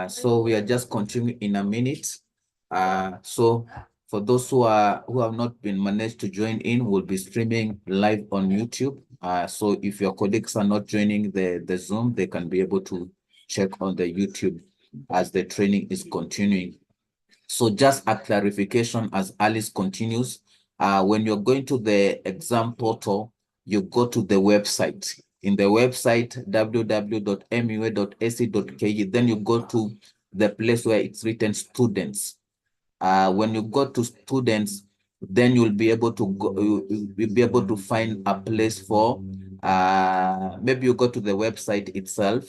So we are just continuing in a minute. So for those who have not been managed to join in, we'll be streaming live on YouTube. So if your colleagues are not joining the Zoom, they can be able to check on the YouTube as the training is continuing. So just a clarification as Alice continues, when you're going to the exam portal, you go to the website. In the website, www.mua.ac.ke, then you go to the place where it's written students. When you go to students, then you'll be able to go, you'll be able to find a place for, maybe you go to the website itself.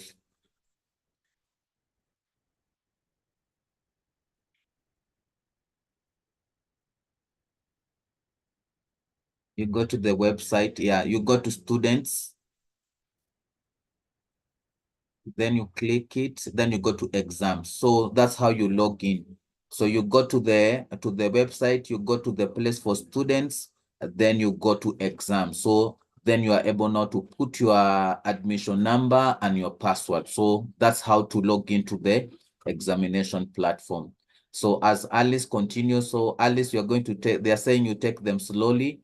You go to the website, yeah, you go to students, then you click it, then you go to exams. So that's how you log in. So you go to the website, you go to the place for students, then you go to exams. So then you are able now to put your admission number and your password. So that's how to log into the examination platform. So as Alice continues, so Alice, you're going to take, they're saying you take them slowly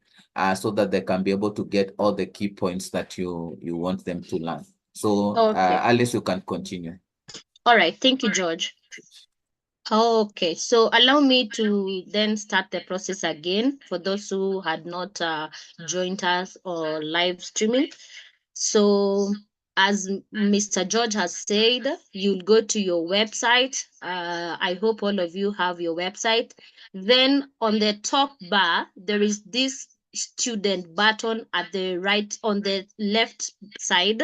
so that they can be able to get all the key points that you want them to learn. So Okay. Alice, you can continue. All right. Thank you, George. Okay, so allow me to then start the process again for those who had not joined us or live streaming. So, as Mr. George has said, you'll go to your website. I hope all of you have your website. Then on the top bar, there is this student button at the right, on the left side.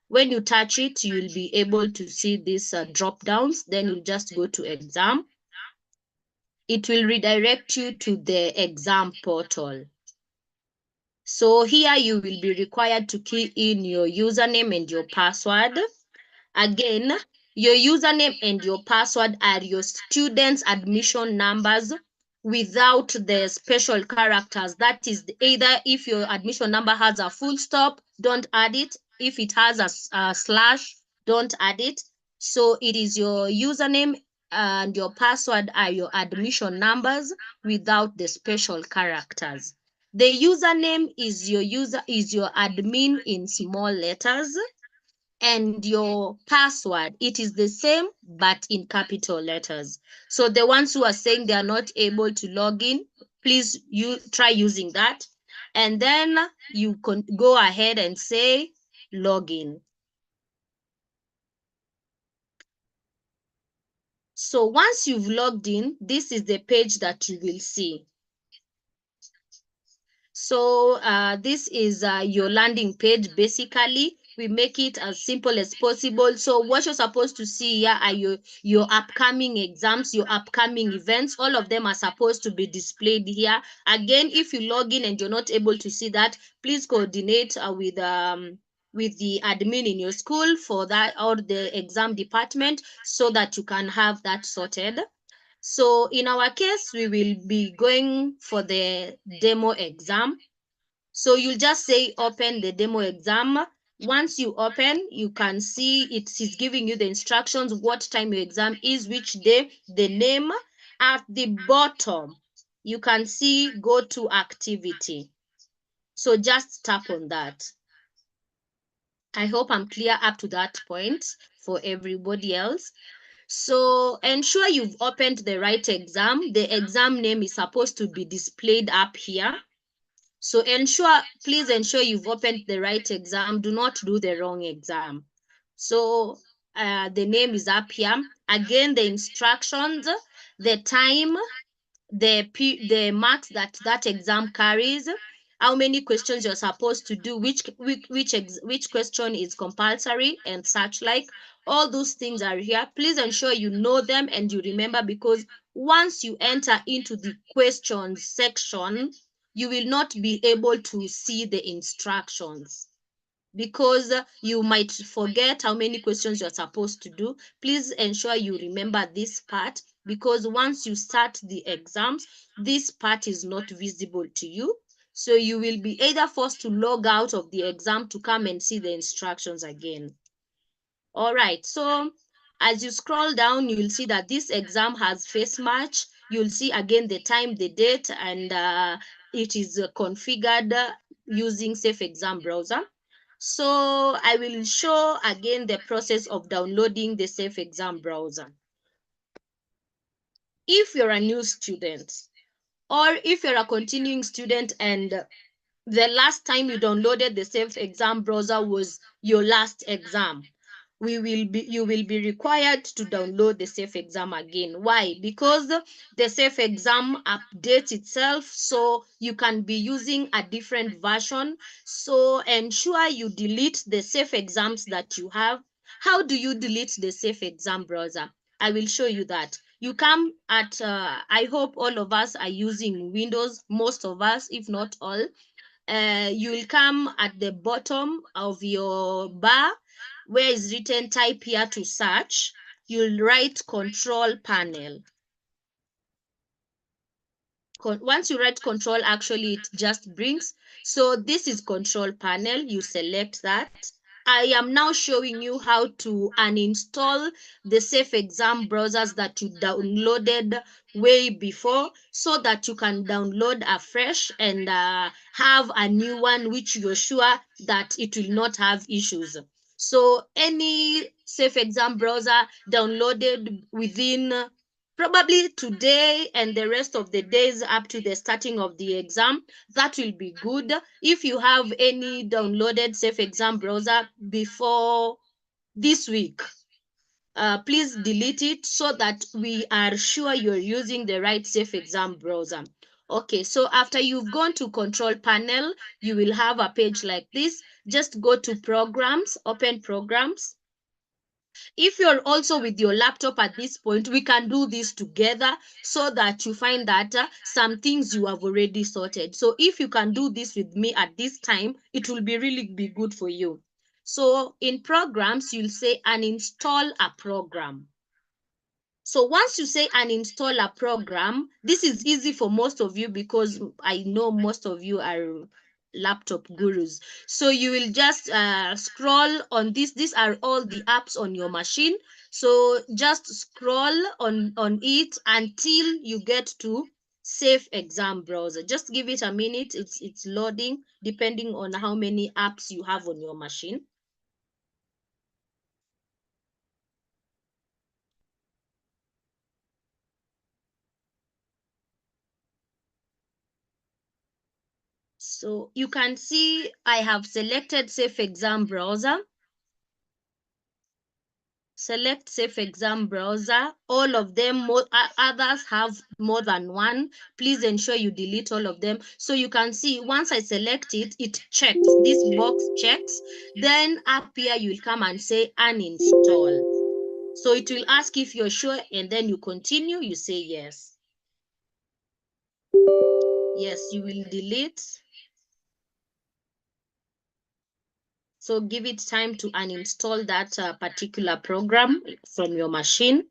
When you touch it, you'll be able to see these drop downs. Then you just go to exam. It will redirect you to the exam portal. So here you will be required to key in your username and your password. Again, your username and your password are your students' admission numbers without the special characters. That is either if your admission number has a full stop, don't add it. If it has a slash, don't add it. So it is your username and your password are your admission numbers without the special characters. The username is your admin in small letters, and your password, it is the same but in capital letters. So the ones who are saying they are not able to log in, please try using that, and then you can go ahead and say login. So once you've logged in, this is the page that you will see. So this is your landing page. Basically, we make it as simple as possible. So what you're supposed to see here are your upcoming exams, your upcoming events. All of them are supposed to be displayed here. Again, if you log in and you're not able to see that, please coordinate with the admin in your school for that, or the exam department, so that you can have that sorted. So in our case, we will be going for the demo exam. So you'll just say open the demo exam. Once you open, you can see it is giving you the instructions, what time your exam is, which day, the name. At the bottom, you can see go to activity. So just tap on that. I hope I'm clear up to that point for everybody else. So ensure you've opened the right exam. The exam name is supposed to be displayed up here. So please ensure you've opened the right exam. Do not do the wrong exam. So the name is up here. Again, the instructions, the time, the marks that exam carries, how many questions you're supposed to do, which question is compulsory, and such like. All those things are here. Please ensure you know them and you remember, because once you enter into the questions section, you will not be able to see the instructions. because you might forget how many questions you're supposed to do. Please ensure you remember this part, because once you start the exams, this part is not visible to you. So you will be either forced to log out of the exam to come and see the instructions again. All right, so as you scroll down, you'll see that this exam has face match. You'll see again the time, the date, and it is configured using Safe Exam Browser. So I will show again the process of downloading the Safe Exam Browser. If you're a new student, or if you're a continuing student and the last time you downloaded the Safe Exam Browser was your last exam, you will be required to download the Safe Exam again. Why? Because the Safe Exam updates itself, so you can be using a different version. So ensure you delete the Safe Exams that you have. How do you delete the Safe Exam Browser? I will show you that. You come at, I hope all of us are using Windows, most of us, if not all. You will come at the bottom of your bar where is written type here to search. You'll write control panel. Once you write control, actually it just brings. So this is control panel. You select that. I am now showing you how to uninstall the Safe Exam browsers that you downloaded way before, so that you can download afresh and have a new one which you're sure that it will not have issues. So any Safe Exam browser downloaded within probably today and the rest of the days up to the starting of the exam, that will be good. If you have any downloaded Safe Exam browser before this week, please delete it so that we are sure you're using the right Safe Exam browser. Okay, so after you've gone to control panel, you will have a page like this. Just go to programs, open programs. If you're also with your laptop at this point, we can do this together so that you find that some things you have already sorted. So if you can do this with me at this time, it will be really be good for you. So in programs, you'll say uninstall a program. So once you say uninstall a program, this is easy for most of you because I know most of you are laptop gurus. So you will just scroll on this. These are all the apps on your machine. So just scroll on it until you get to Safe Exam Browser. Just give it a minute. It's loading depending on how many apps you have on your machine. So you can see I have selected Safe Exam Browser. Select Safe Exam Browser. All of them, others have more than one. Please ensure you delete all of them. So you can see once I select it, it checks. This box checks. Then up here, you'll come and say uninstall. So it will ask if you're sure, and then you continue, you say yes. Yes, you will delete. So give it time to uninstall that particular program from your machine.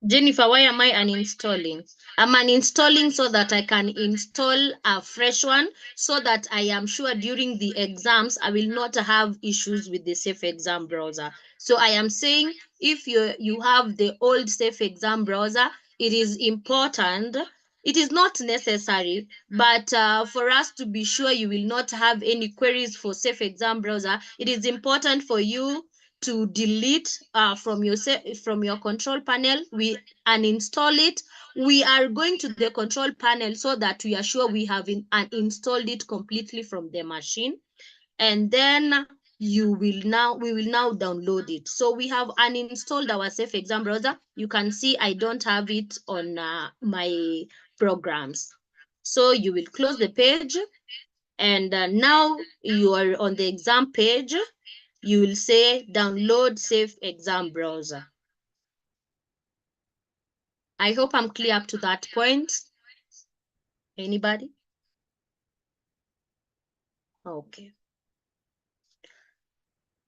Jennifer, why am I uninstalling? I'm uninstalling so that I can install a fresh one, so that I am sure during the exams I will not have issues with the Safe Exam Browser. So I am saying if you have the old Safe Exam Browser, it is important. It is not necessary, but for us to be sure you will not have any queries for Safe Exam Browser, it is important for you to delete from your control panel. We uninstall it. We are going to the control panel so that we are sure we have uninstalled it completely from the machine. And then we will now download it. So we have uninstalled our safe exam browser. You can see I don't have it on my programs. So you will close the page, and now you are on the exam page. You will say download safe exam browser. I hope I'm clear up to that point. Anybody? Okay.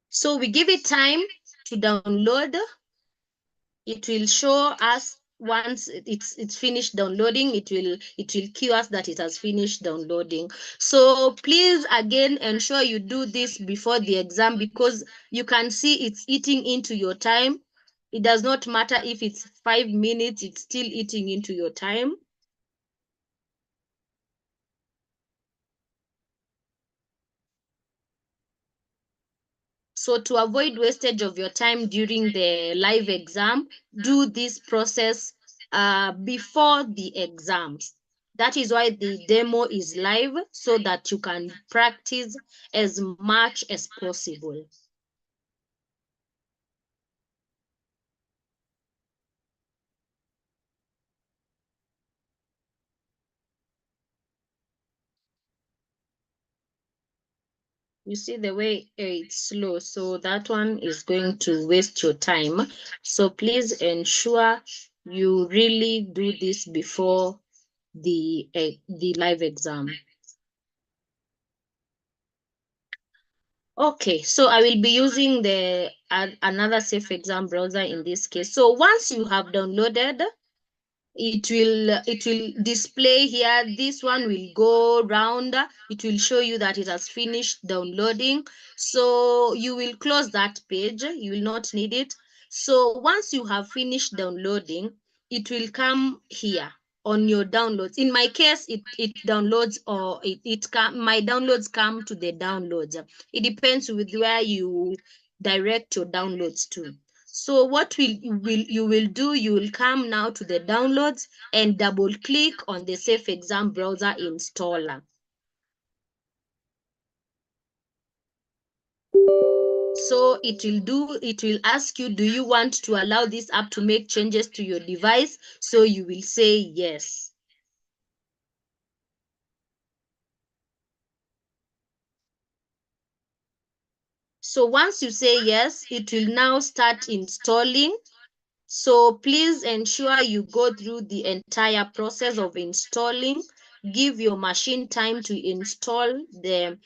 So we give it time to download. It will show us once it's finished downloading. It will cue us that it has finished downloading. So please again ensure you do this before the exam, because you can see it's eating into your time. It does not matter if it's 5 minutes, it's still eating into your time. So to avoid wastage of your time during the live exam, do this process before the exams. That is why the demo is live, so that you can practice as much as possible. You see the way it's slow, so that one is going to waste your time. So please ensure you really do this before the live exam. Okay, so I will be using the another safe exam browser in this case. So once you have downloaded, it will display here. This one will go round. It will show you that it has finished downloading. So you will close that page. You will not need it. So once you have finished downloading, it will come here on your downloads. In my case, it downloads, or my downloads come to the downloads. It depends with where you direct your downloads to. So what you will do, you will come now to the downloads and double click on the safe exam browser installer. So it will ask you, do you want to allow this app to make changes to your device? So you will say yes. So once you say yes, it will now start installing. So please ensure you go through the entire process of installing. Give your machine time to install the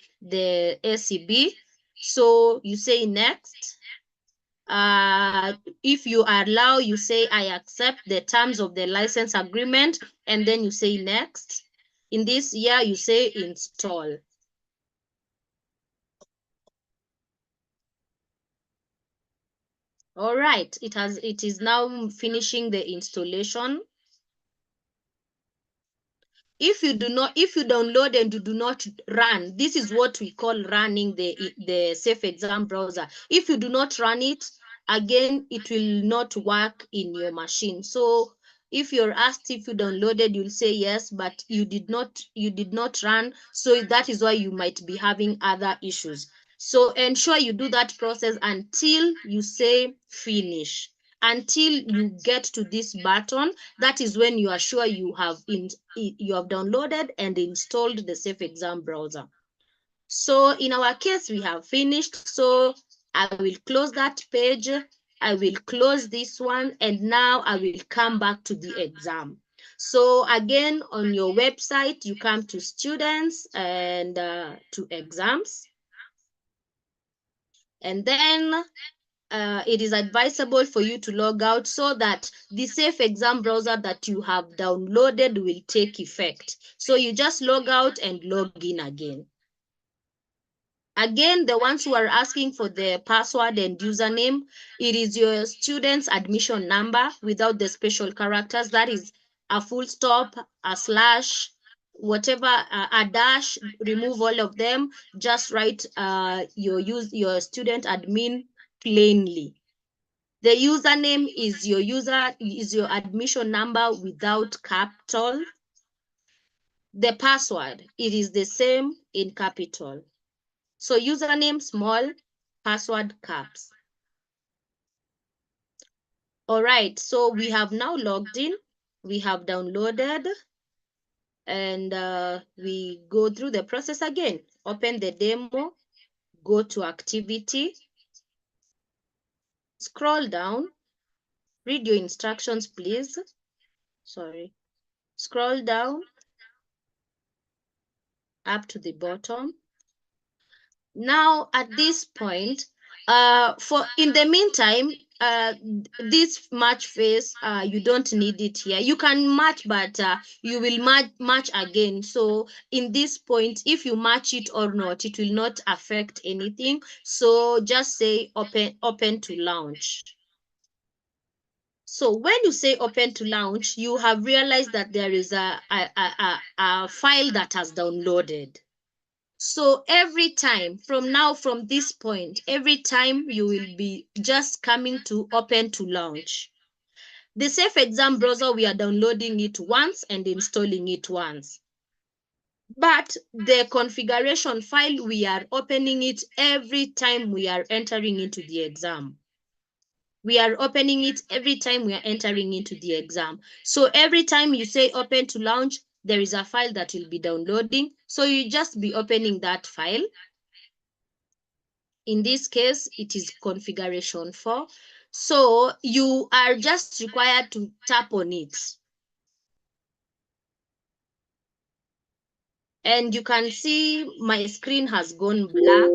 SCB. So you say next. If you allow, you say I accept the terms of the license agreement, and then you say next. In this year, you say install. All right, it is now finishing the installation. If you download and you do not run, this is what we call running the safe exam browser. If you do not run it, again, it will not work in your machine. So if you're asked if you downloaded, you'll say yes, but you did not run. So that is why you might be having other issues. So ensure you do that process until you say finish. Until you get to this button, that is when you are sure you have downloaded and installed the safe exam browser. So in our case, we have finished. So I will close that page. I will close this one, and now I will come back to the exam. So again, on your website, you come to students and to exams. And then it is advisable for you to log out so that the safe exam browser that you have downloaded will take effect. So you just log out and log in again. Again, the ones who are asking for the password and username, it is your student's admission number without the special characters. That is a full stop, a slash, whatever, a dash. Remove all of them. Just write your student admin plainly. The username is your admission number without capital. The password, it is the same in capital. So username small, password caps. All right, so we have now logged in, we have downloaded, and we go through the process again. Open the demo, go to activity, scroll down, read your instructions, please. Sorry. Scroll down up to the bottom. Now, at this point, for in the meantime, this match phase, you don't need it here. You can match, but you will match again. So in this point, if you match it or not, it will not affect anything. So just say open to launch. So when you say open to launch, you have realized that there is a file that has downloaded. So every time from this point, every time you will be just coming to open to launch. The Safe Exam browser, we are downloading it once and installing it once. But the configuration file, we are opening it every time we are entering into the exam. We are opening it every time we are entering into the exam. So every time you say open to launch, there is a file that will be downloading. So you just be opening that file. In this case, it is configuration 4. So you are just required to tap on it. And you can see my screen has gone black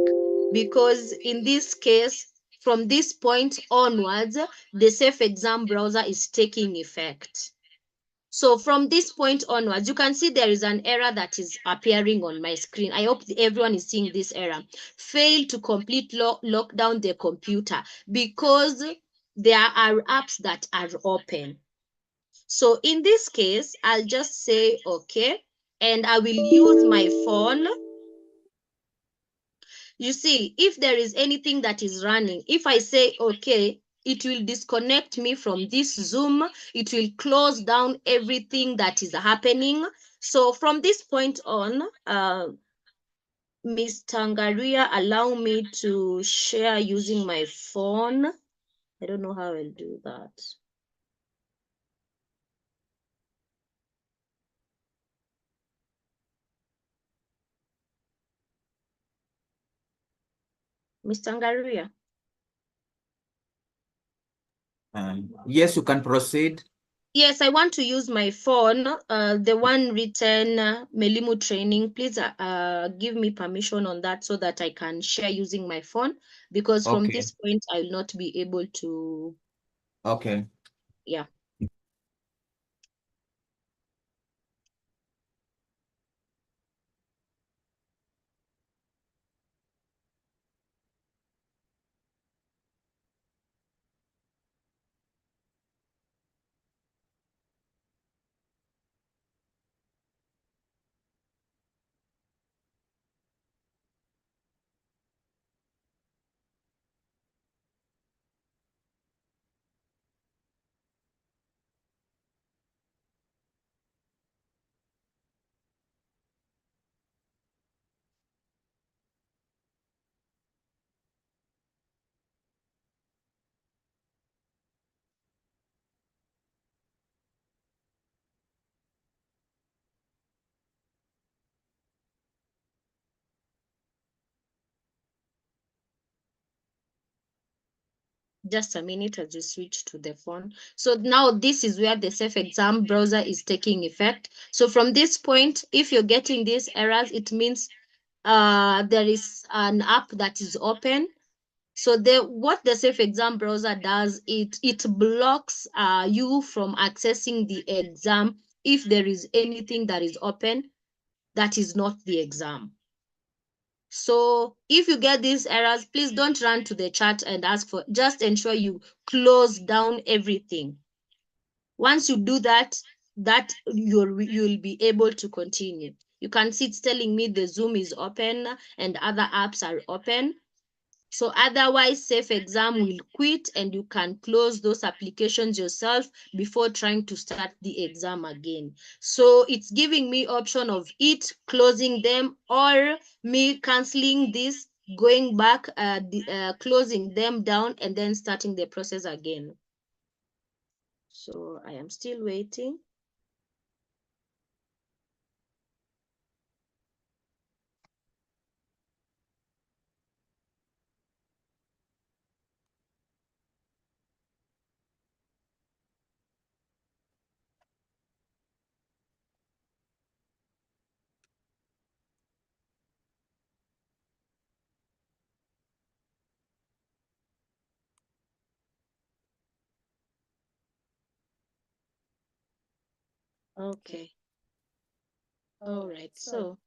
because in this case, from this point onwards, the Safe Exam browser is taking effect. So from this point onwards, you can see there is an error that is appearing on my screen. I hope everyone is seeing this error. Fail to complete lock down the computer because there are apps that are open. So in this case, I'll just say okay, and I will use my phone. You see, if there is anything that is running, if I say okay, it will disconnect me from this Zoom. It will close down everything that is happening. So from this point on, Ms. Tangaria, allow me to share using my phone. I don't know how I'll do that. Ms. Tangaria. Yes, you can proceed. Yes, I want to use my phone, the one written Melimu training. Please give me permission on that so that I can share using my phone, because from Okay. this point, I will not be able to, Okay. yeah. Just a minute as you switch to the phone. So now this is where the Safe Exam browser is taking effect. So from this point, if you're getting these errors, it means there is an app that is open. So what the Safe Exam browser does, it blocks you from accessing the exam if there is anything that is open that is not the exam. So if you get these errors, please don't run to the chat and ask for, just ensure you close down everything. Once you do that, you'll be able to continue. You can see it's telling me the Zoom is open and other apps are open. So otherwise, Safe Exam will quit and you can close those applications yourself before trying to start the exam again. So it's giving me option of it closing them or me canceling this going back, closing them down, and then starting the process again. So I am still waiting. Okay. All right. So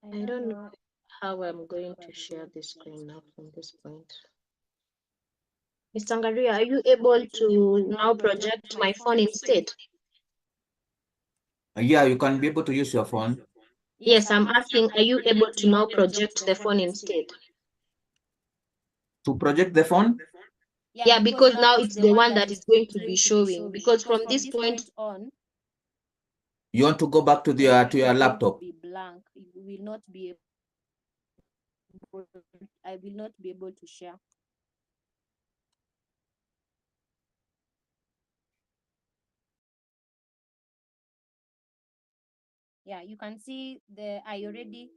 I don't know how I'm going to share the screen now from this point. Mr. Ngaria, are you able to now project my phone instead? Yeah, you can be able to use your phone. Yes, I'm asking, are you able to now project the phone instead? To project the phone, Yeah, because now it's the one that is going to be showing. Because from this point on, you want to go back to your laptop. be blank. You will not be able, I will not be able to share. Yeah, you can see I already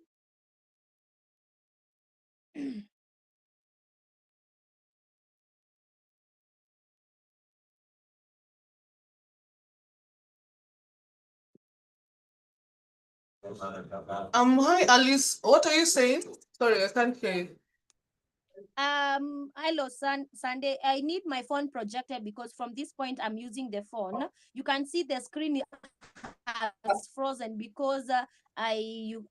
Hi Alice, what are you saying? Sorry, I can't hear you. hello Sunday. I need my phone projected because from this point I'm using the phone. You can see the screen has frozen because you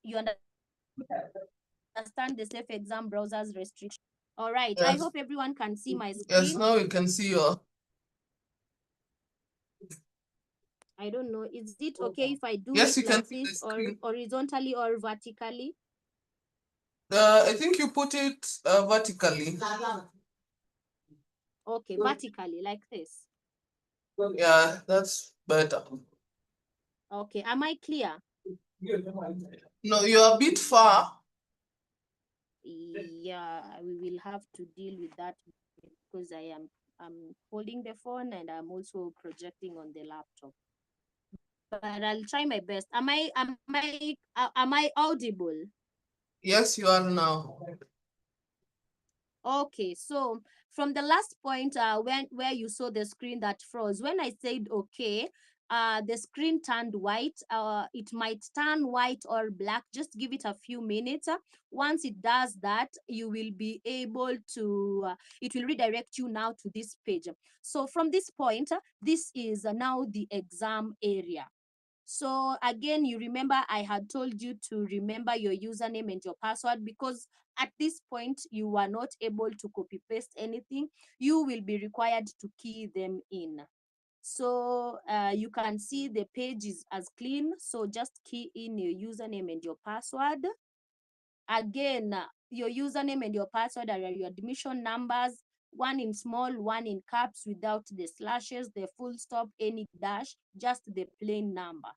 understand the safe exam browser's restriction. All right. I Yes. hope everyone can see my Yes, screen. now we can see your. I don't know. Is it okay if I do Yes, it you can like see the this or screen. horizontally or vertically? I think you put it vertically. Okay, vertically like this. Yeah, that's better. Okay, am I clear? No, you're a bit far. Yeah, we will have to deal with that because I'm holding the phone and I'm also projecting on the laptop. But I'll try my best. Am I audible? Yes, you are now. Okay, so from the last point, where you saw the screen that froze, when I said okay, the screen turned white. It might turn white or black. Just give it a few minutes. Once it does that, you will be able to. It will redirect you now to this page. So from this point, this is now the exam area. So again, you remember I had told you to remember your username and your password because at this point you are not able to copy paste anything. You will be required to key them in. So you can see the page is as clean. So just key in your username and your password. Again, your username and your password are your admission numbers, one in small, one in caps without the slashes, the full stop, any dash, just the plain number.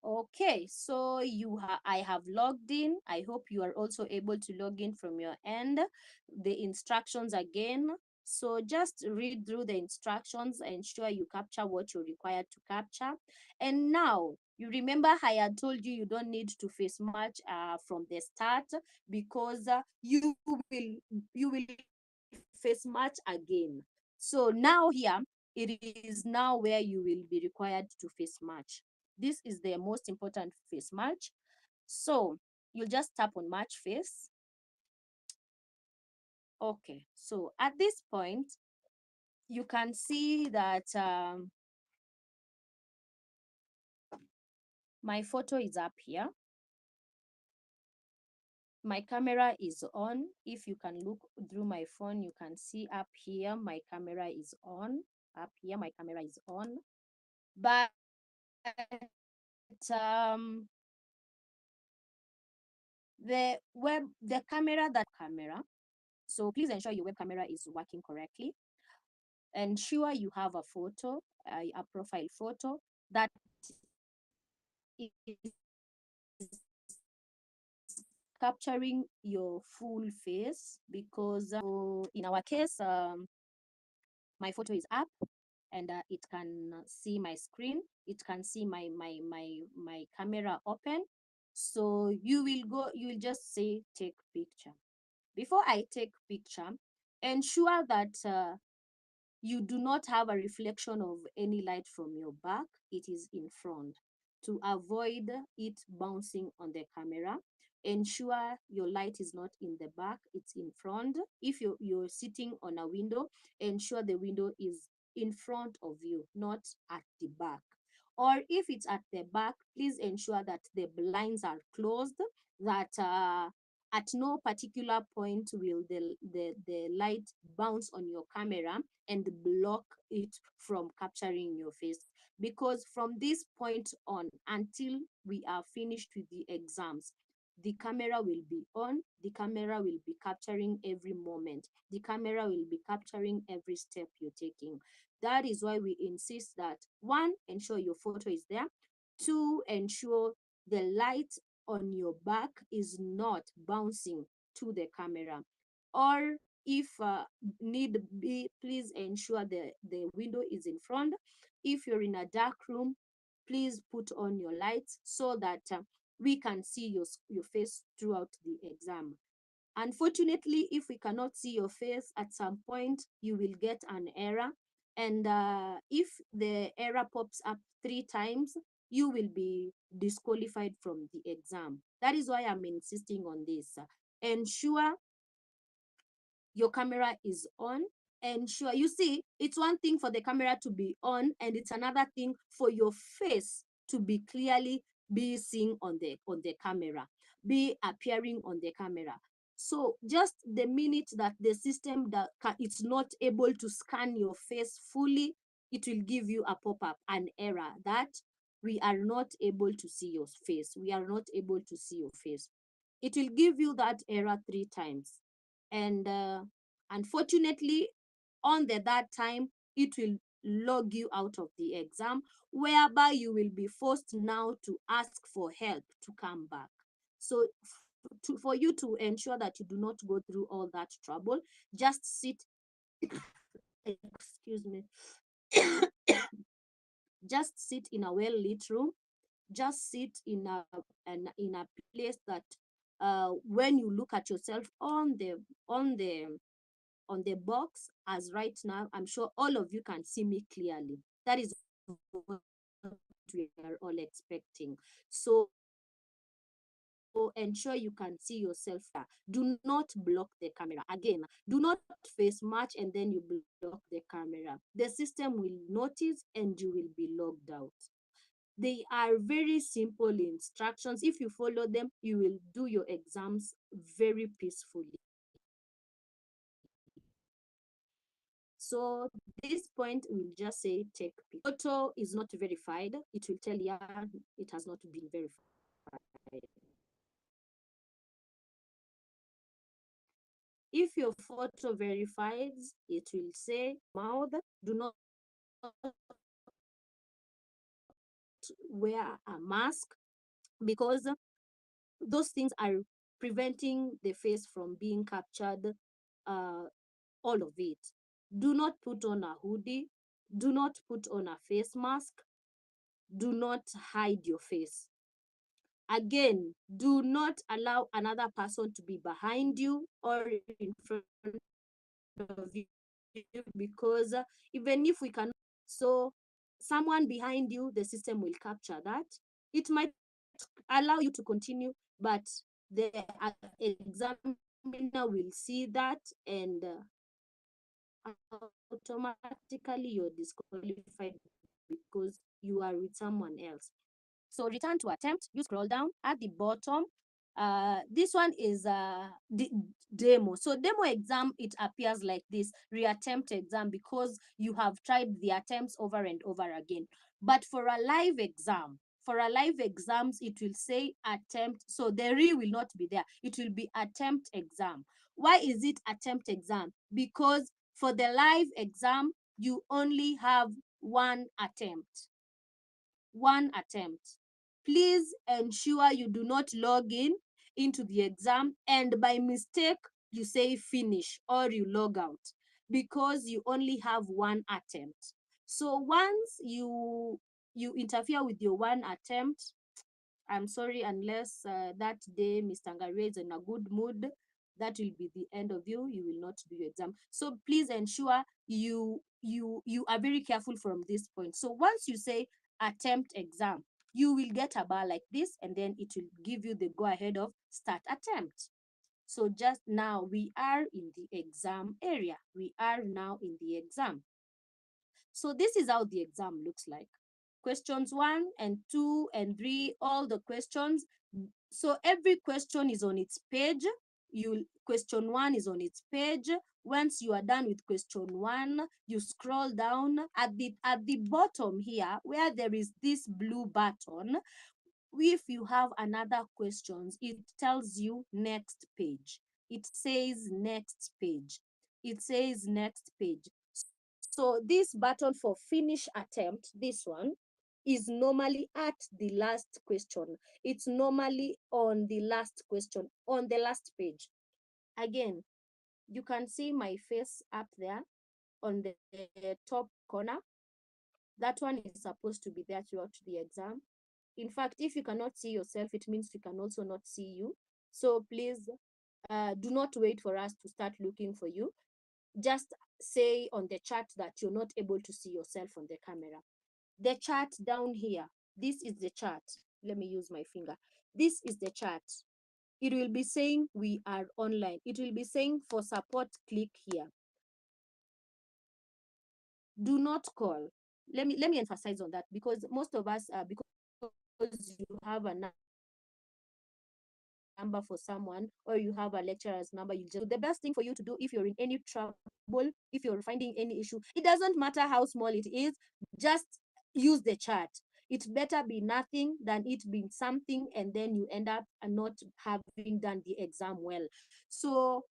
Okay, so I have logged in. I hope you are also able to log in from your end. The instructions again. So just read through the instructions, ensure you capture what you're required to capture. And now, you remember I had told you you don't need to face much from the start because you will face much again. So now here, it is now where you will be required to face match. This is the most important face match. So you'll just tap on match face. Okay, so at this point, you can see that my photo is up here. My camera is on. If you can look through my phone, you can see up here, my camera is on. Up here, my camera is on. But um, the camera, so please ensure your web camera is working correctly. ensure you have a photo, a profile photo that is capturing your full face, because in our case, my photo is up, and it can see my screen, it can see my camera open. So you will just say take picture. Before I take picture, ensure that you do not have a reflection of any light from your back. It is in front. To avoid it bouncing on the camera, ensure your light is not in the back, it's in front. If you're sitting on a window, ensure the window is in front of you, not at the back. Or if it's at the back, please ensure that the blinds are closed, that at no particular point will the light bounce on your camera and block it from capturing your face. Because from this point on until we are finished with the exams, the camera will be on, the camera will be capturing every moment, the camera will be capturing every step you're taking. That is why we insist that, one, ensure your photo is there, two, ensure the light on your back is not bouncing to the camera. Or if need be, please ensure the window is in front. If you're in a dark room, please put on your lights so that we can see your face throughout the exam. Unfortunately, if we cannot see your face, at some point you will get an error. And if the error pops up 3 times, you will be disqualified from the exam. That is why I'm insisting on this. Ensure your camera is on. Ensure, you see, it's one thing for the camera to be on, and it's another thing for your face to be clearly be seen on the camera, be appearing on the camera. So just the minute that the system that it's not able to scan your face fully, it will give you a pop-up, an error that we are not able to see your face. We are not able to see your face. It will give you that error 3 times. And unfortunately, on the that time, it will log you out of the exam, whereby you will be forced now to ask for help to come back. So for you to ensure that you do not go through all that trouble, just sit, excuse me, just sit in a well-lit room, just sit in a place that when you look at yourself on the on the box, as right now, I'm sure all of you can see me clearly. That is what we are all expecting. So ensure you can see yourself there. Do not block the camera. Again, do not face much and then you block the camera. The system will notice and you will be logged out. They are very simple instructions. If you follow them, you will do your exams very peacefully. So this point will just say take picture. Photo is not verified. It will tell you it has not been verified. If your photo verifies, it will say mouth, do not wear a mask, because those things are preventing the face from being captured, uh, all of it. Do not put on a hoodie. Do not put on a face mask. Do not hide your face. Again, do not allow another person to be behind you or in front of you, because even if we can, so someone behind you, the system will capture that. It might allow you to continue, but the examiner will see that, and automatically you're disqualified because you are with someone else. So return to attempt, you scroll down at the bottom. This one is the demo. So demo exam, it appears like this, reattempt exam, because you have tried the attempts over and over again. But for a live exam, it will say attempt. So the re will not be there. It will be attempt exam. Why is it attempt exam? Because for the live exam, you only have one attempt. One attempt. Please ensure you do not log in into the exam and by mistake you say finish or you log out, because you only have one attempt. So once you interfere with your one attempt, I'm sorry, unless that day Mr. Ngare is in a good mood, that will be the end of you. You will not do your exam. So please ensure you are very careful from this point. So once you say attempt exam, you will get a bar like this, and then it will give you the go ahead of start attempt. So just now we are in the exam area. We are now in the exam. So this is how the exam looks like. Questions 1 and 2 and 3, all the questions. So every question is on its page. Question 1 is on its page. Once you are done with question 1, you scroll down at the bottom here where there is this blue button. If you have another questions, it tells you next page. It says next page. It says next page. So this button for finish attempt, this one, is normally at the last question. It's normally on the last question, on the last page. Again, you can see my face up there on the top corner. That one is supposed to be there throughout the exam. In fact, if you cannot see yourself, it means we can also not see you. So please do not wait for us to start looking for you. Just say on the chat that you're not able to see yourself on the camera. The chart down here, this is the chart. Let me use my finger. This is the chart. It will be saying we are online. It will be saying for support, click here. Do not call. Let me emphasize on that, because most of us, because you have a number for someone or you have a lecturer's number, you just, the best thing for you to do if you're in any trouble, if you're finding any issue, it doesn't matter how small it is, just use the chat. It better be nothing than it being something and then you end up not having done the exam well. So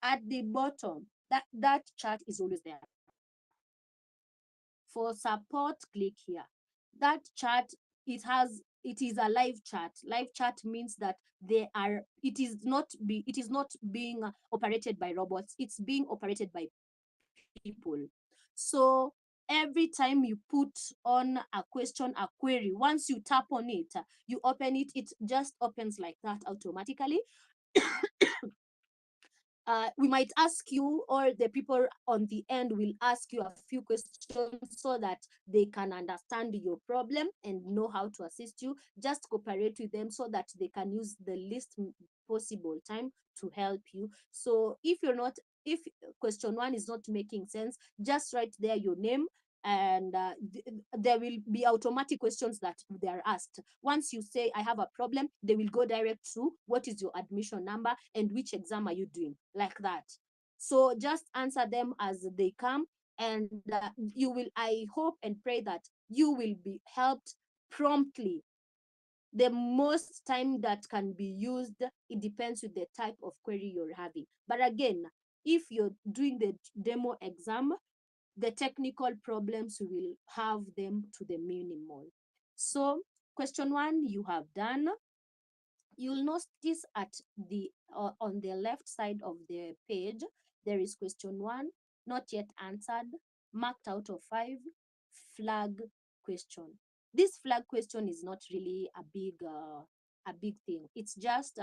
at the bottom, that chat is always there. For support, click here. That chat, it is a live chat. Live chat means that it is not being operated by robots, it's being operated by people. So every time you put on a question, a query, once you tap on it, you open it, it just opens like that automatically. We might ask you, or the people on the end will ask you a few questions so that they can understand your problem and know how to assist you. Just cooperate with them so that they can use the least possible time to help you. So if question 1 is not making sense, just write there your name, and there will be automatic questions that they are asked. Once you say I have a problem, they will go direct to what is your admission number and which exam are you doing, like that. So just answer them as they come, and I hope and pray that you will be helped promptly. The most time that can be used, it depends with the type of query you're having. But again, if you're doing the demo exam, the technical problems, we will have them to the minimal. So question 1 you have done. You'll notice at the on the left side of the page, there is question 1, not yet answered, marked out of 5, flag question. This flag question is not really a big thing. It's just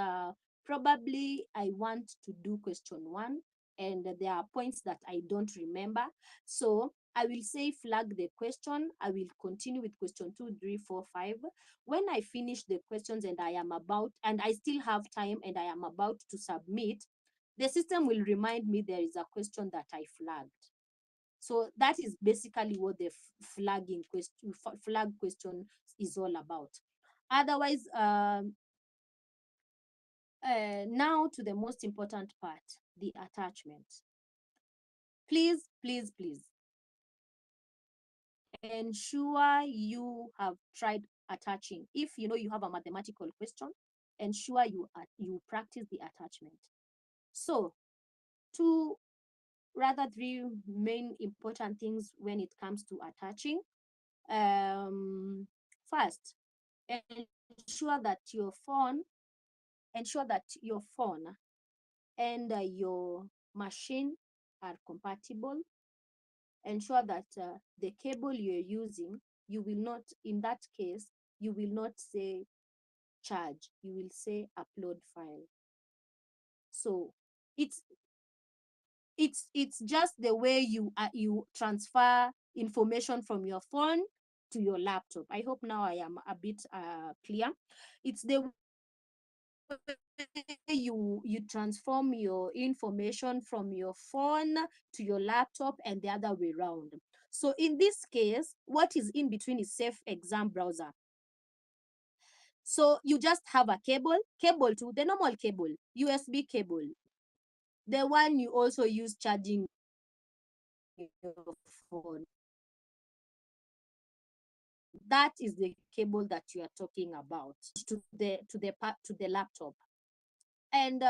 probably I want to do question 1 and there are points that I don't remember. So I will say flag the question. I will continue with question 2, 3, 4, 5. When I finish the questions and I still have time and I am about to submit, the system will remind me there is a question that I flagged. So that is basically what the flag question is all about. Otherwise, now to the most important part, the attachment. Please, please, please ensure you have tried attaching. If you know you have a mathematical question, ensure you practice the attachment. So to rather three main important things when it comes to attaching. First, ensure that your phone and your machine are compatible. Ensure that the cable you're using, you will not, in that case, you will not say charge, you will say upload file. So it's just the way you transfer information from your phone to your laptop. I hope now I am a bit clear. It's the way you transform your information from your phone to your laptop and the other way around. So in this case, what is in between is Safe Exam Browser. So you just have a cable to the normal cable, USB cable, the one you also use charging your phone. That is the cable that you are talking about to the laptop. And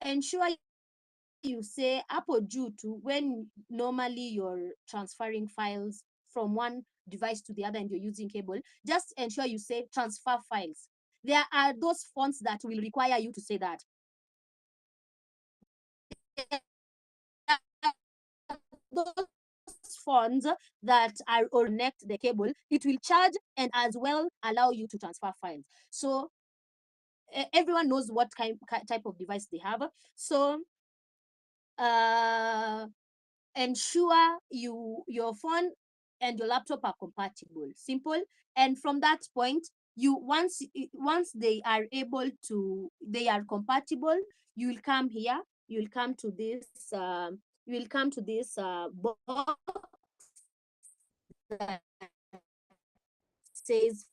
ensure you say Apple due to when normally you're transferring files from one device to the other and you're using cable, just ensure you say transfer files. There are those fonts that will require you to say that. Those fonts that are or connect the cable, it will charge and as well allow you to transfer files. So everyone knows what type of device they have. So ensure your phone and your laptop are compatible. Simple. And from that point, you once they are compatible, you will come here. You will come to this. Box that says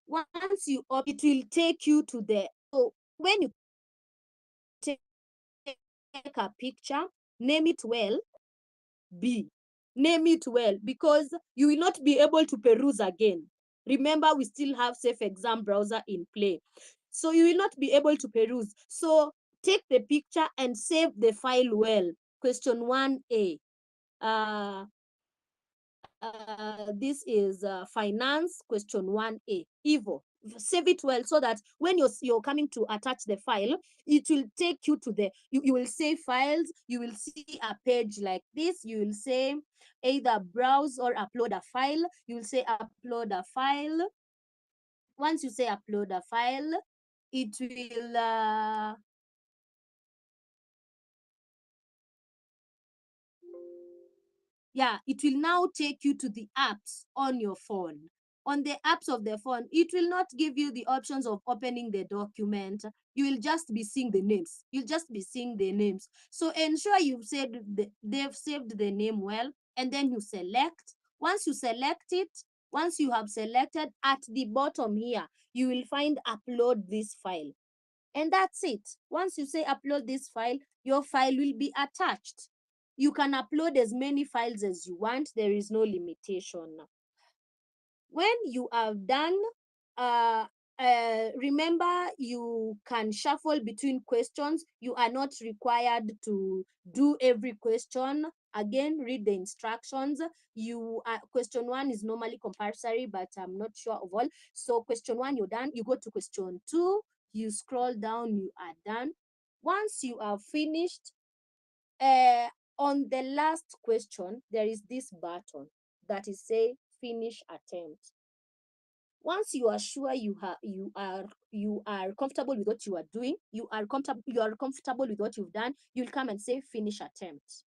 once you open, it will take you to the. So when you take a picture, name it well. Name it well, because you will not be able to peruse again. Remember, we still have Safe Exam Browser in play, so you will not be able to peruse. So take the picture and save the file well. Question 1A. This is finance question 1A. Evo. Save it well so that when you're coming to attach the file, it will take you to the, you will save files, you will see a page like this, you will say either browse or upload a file, you will say upload a file. Once you say upload a file, it will it will now take you to the apps on your phone. On the apps of the phone, it will not give you the options of opening the document. You will just be seeing the names. You'll just be seeing the names. So ensure they've saved the name well, and then you select. Once you select it, once you have selected, at the bottom here, you will find upload this file. And that's it. Once you say upload this file, your file will be attached. You can upload as many files as you want. There is no limitation. When you are done, remember you can shuffle between questions. You are not required to do every question. Again, read the instructions. Question 1 is normally compulsory, but I'm not sure of all. So question 1, you're done. You go to question 2, you scroll down, you are done. Once you are finished, on the last question, there is this button that is say finish attempt. Once you are sure you are comfortable with what you are doing, you are comfortable with what you've done, you'll come and say finish attempt.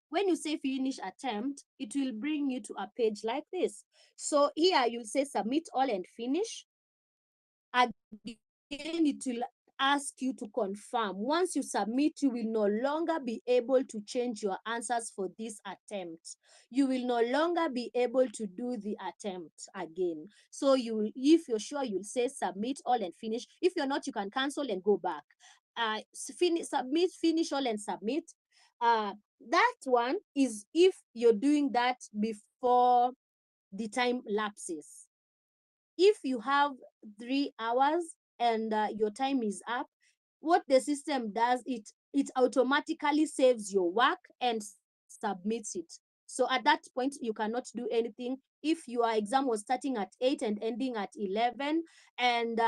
When you say finish attempt, it will bring you to a page like this. So here you'll say submit all and finish. Again, it will ask you to confirm. Once you submit, you will no longer be able to change your answers for this attempt. You will no longer be able to do the attempt again. So if you're sure, you'll say submit all and finish. If you're not, you can cancel and go back. Finish all and submit. That one is if you're doing that before the time lapses. if you have 3 hours and your time is up, what the system does, it automatically saves your work and submits it. So at that point, you cannot do anything. If your exam was starting at 8 and ending at 11, and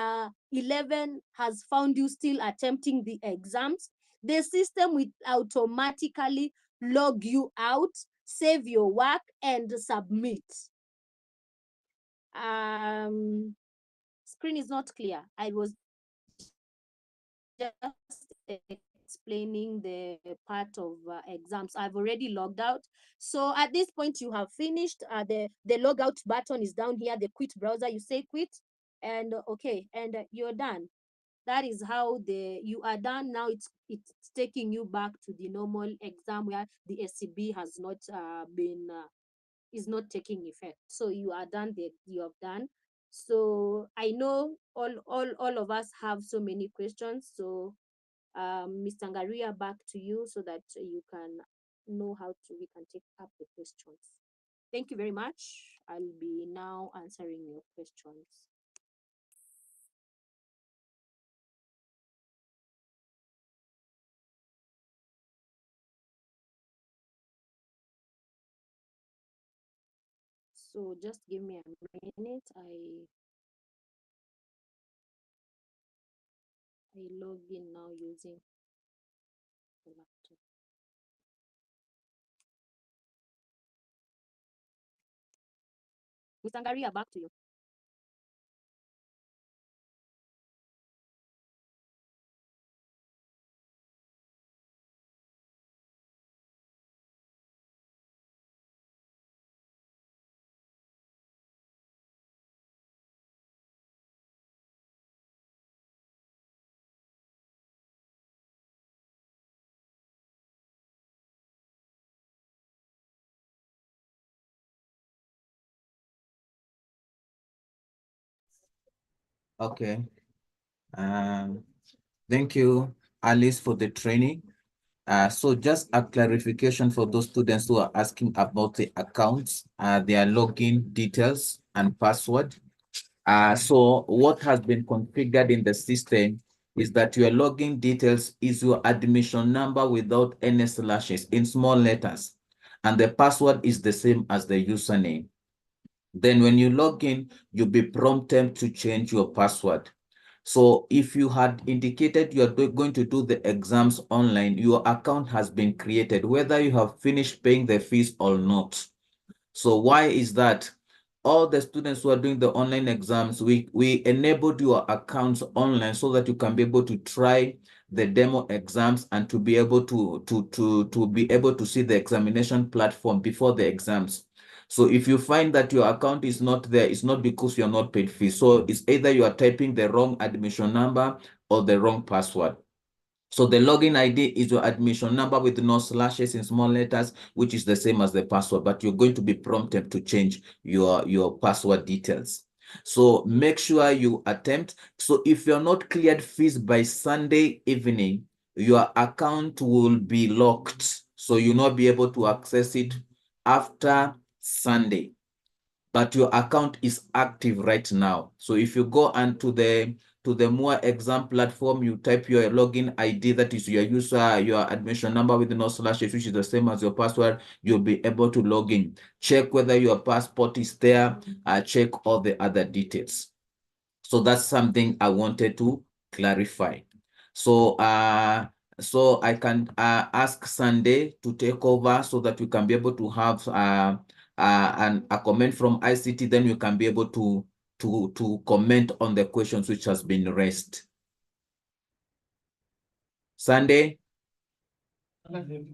11 has found you still attempting the exams, the system will automatically log you out, save your work, and submit. Screen is not clear. I was just explaining the part of exams. I've already logged out. So at this point, you have finished. The log out button is down here, the quit browser. You say quit, and okay, and you're done. That is how you are done. Now it's taking you back to the normal exam where the SCB has not been is not taking effect. So you are done. You have done. So I know all of us have so many questions. So Mr. Ngaria, back to you so that you can know how to we can take up the questions. Thank you very much. I'll be now answering your questions. So just give me a minute. I log in now using the laptop. Mr. Ngaria, back to you. Okay. Um, Thank you, Alice, for the training. So just a clarification for those students who are asking about the accounts, their login details and password. So what has been configured in the system is that your login details is your admission number without any slashes in small letters, and the password is the same as the username. Then when you log in, you'll be prompted to change your password. So if you had indicated you are going to do the exams online, your account has been created, whether you have finished paying the fees or not. So why is that? All the students who are doing the online exams, we enabled your accounts online so that you can be able to try the demo exams and to be able to be able to see the examination platform before the exams. So if you find that your account is not there, it's not because you're not paid fees. So it's either you are typing the wrong admission number or the wrong password. So the login ID is your admission number with no slashes in small letters, which is the same as the password, but you're going to be prompted to change your password details. So make sure you attempt. So if you're not cleared fees by Sunday evening, your account will be locked. So you'll not be able to access it after Sunday, but your account is active right now. So if you go onto the Moa exam platform, you type your login ID, that is your user, your admission number with no slashes, which is the same as your password, you'll be able to log in. Check whether your passport is there, check all the other details. So that's something I wanted to clarify. So so I can ask Sunday to take over so that we can be able to have a comment from ICT, then you can be able to comment on the questions which has been raised. Sunday? Good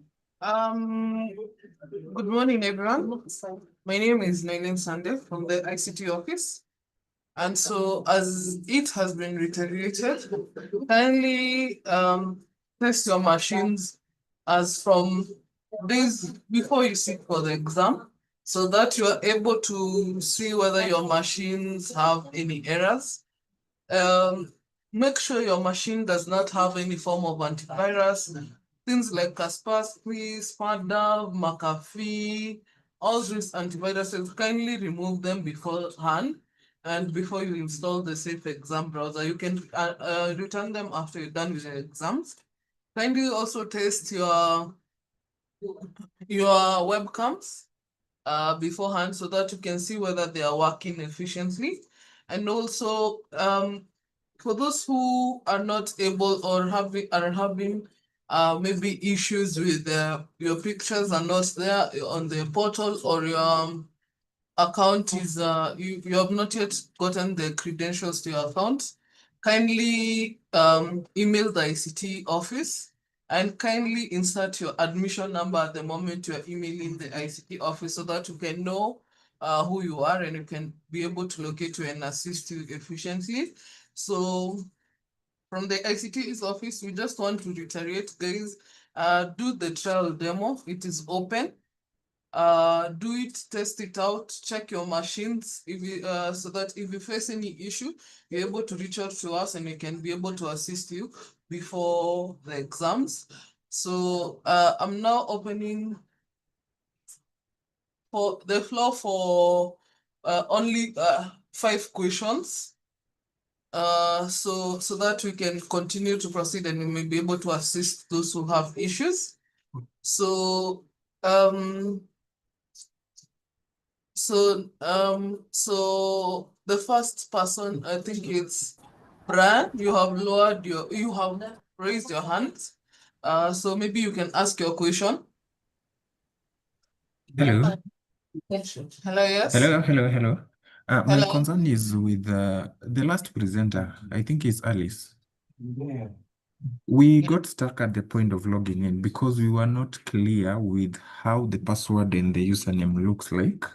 morning, everyone. My name is Nailin Sande from the ICT office. And so, as it has been reiterated, kindly test your machines as from days before you sit for the exam, so that you are able to see whether your machines have any errors. Um, Make sure your machine does not have any form of antivirus. Things like Kaspersky, Smartdav, McAfee, all these antiviruses, kindly remove them beforehand. and before you install the safe exam browser, you can return them after you're done with your exams. Kindly also test your webcams beforehand so that you can see whether they are working efficiently. And also, for those who are not able or are having maybe issues with your pictures are not there on the portal, or your account is you have not yet gotten the credentials to your account, kindly email the ICT office and kindly insert your admission number at the moment you are emailing the ICT office so that you can know who you are and you can be able to locate you and assist you efficiently. So from the ICT's office, we just want to reiterate, guys, do the trial demo. It is open. Do it, test it out, check your machines if you so that if you face any issue, you're able to reach out to us and we can be able to assist you before the exams. So I'm now opening for the floor for only 5 questions. So that we can continue to proceed and we may be able to assist those who have issues. So so the first person, I think it's Brian. You have raised your hand. So maybe you can ask your question. Hello. Hello, yes. Hello. My Hello. concern is with the last presenter. I think it's Alice. We got stuck at the point of logging in because we were not clear with how the password and the username looks like.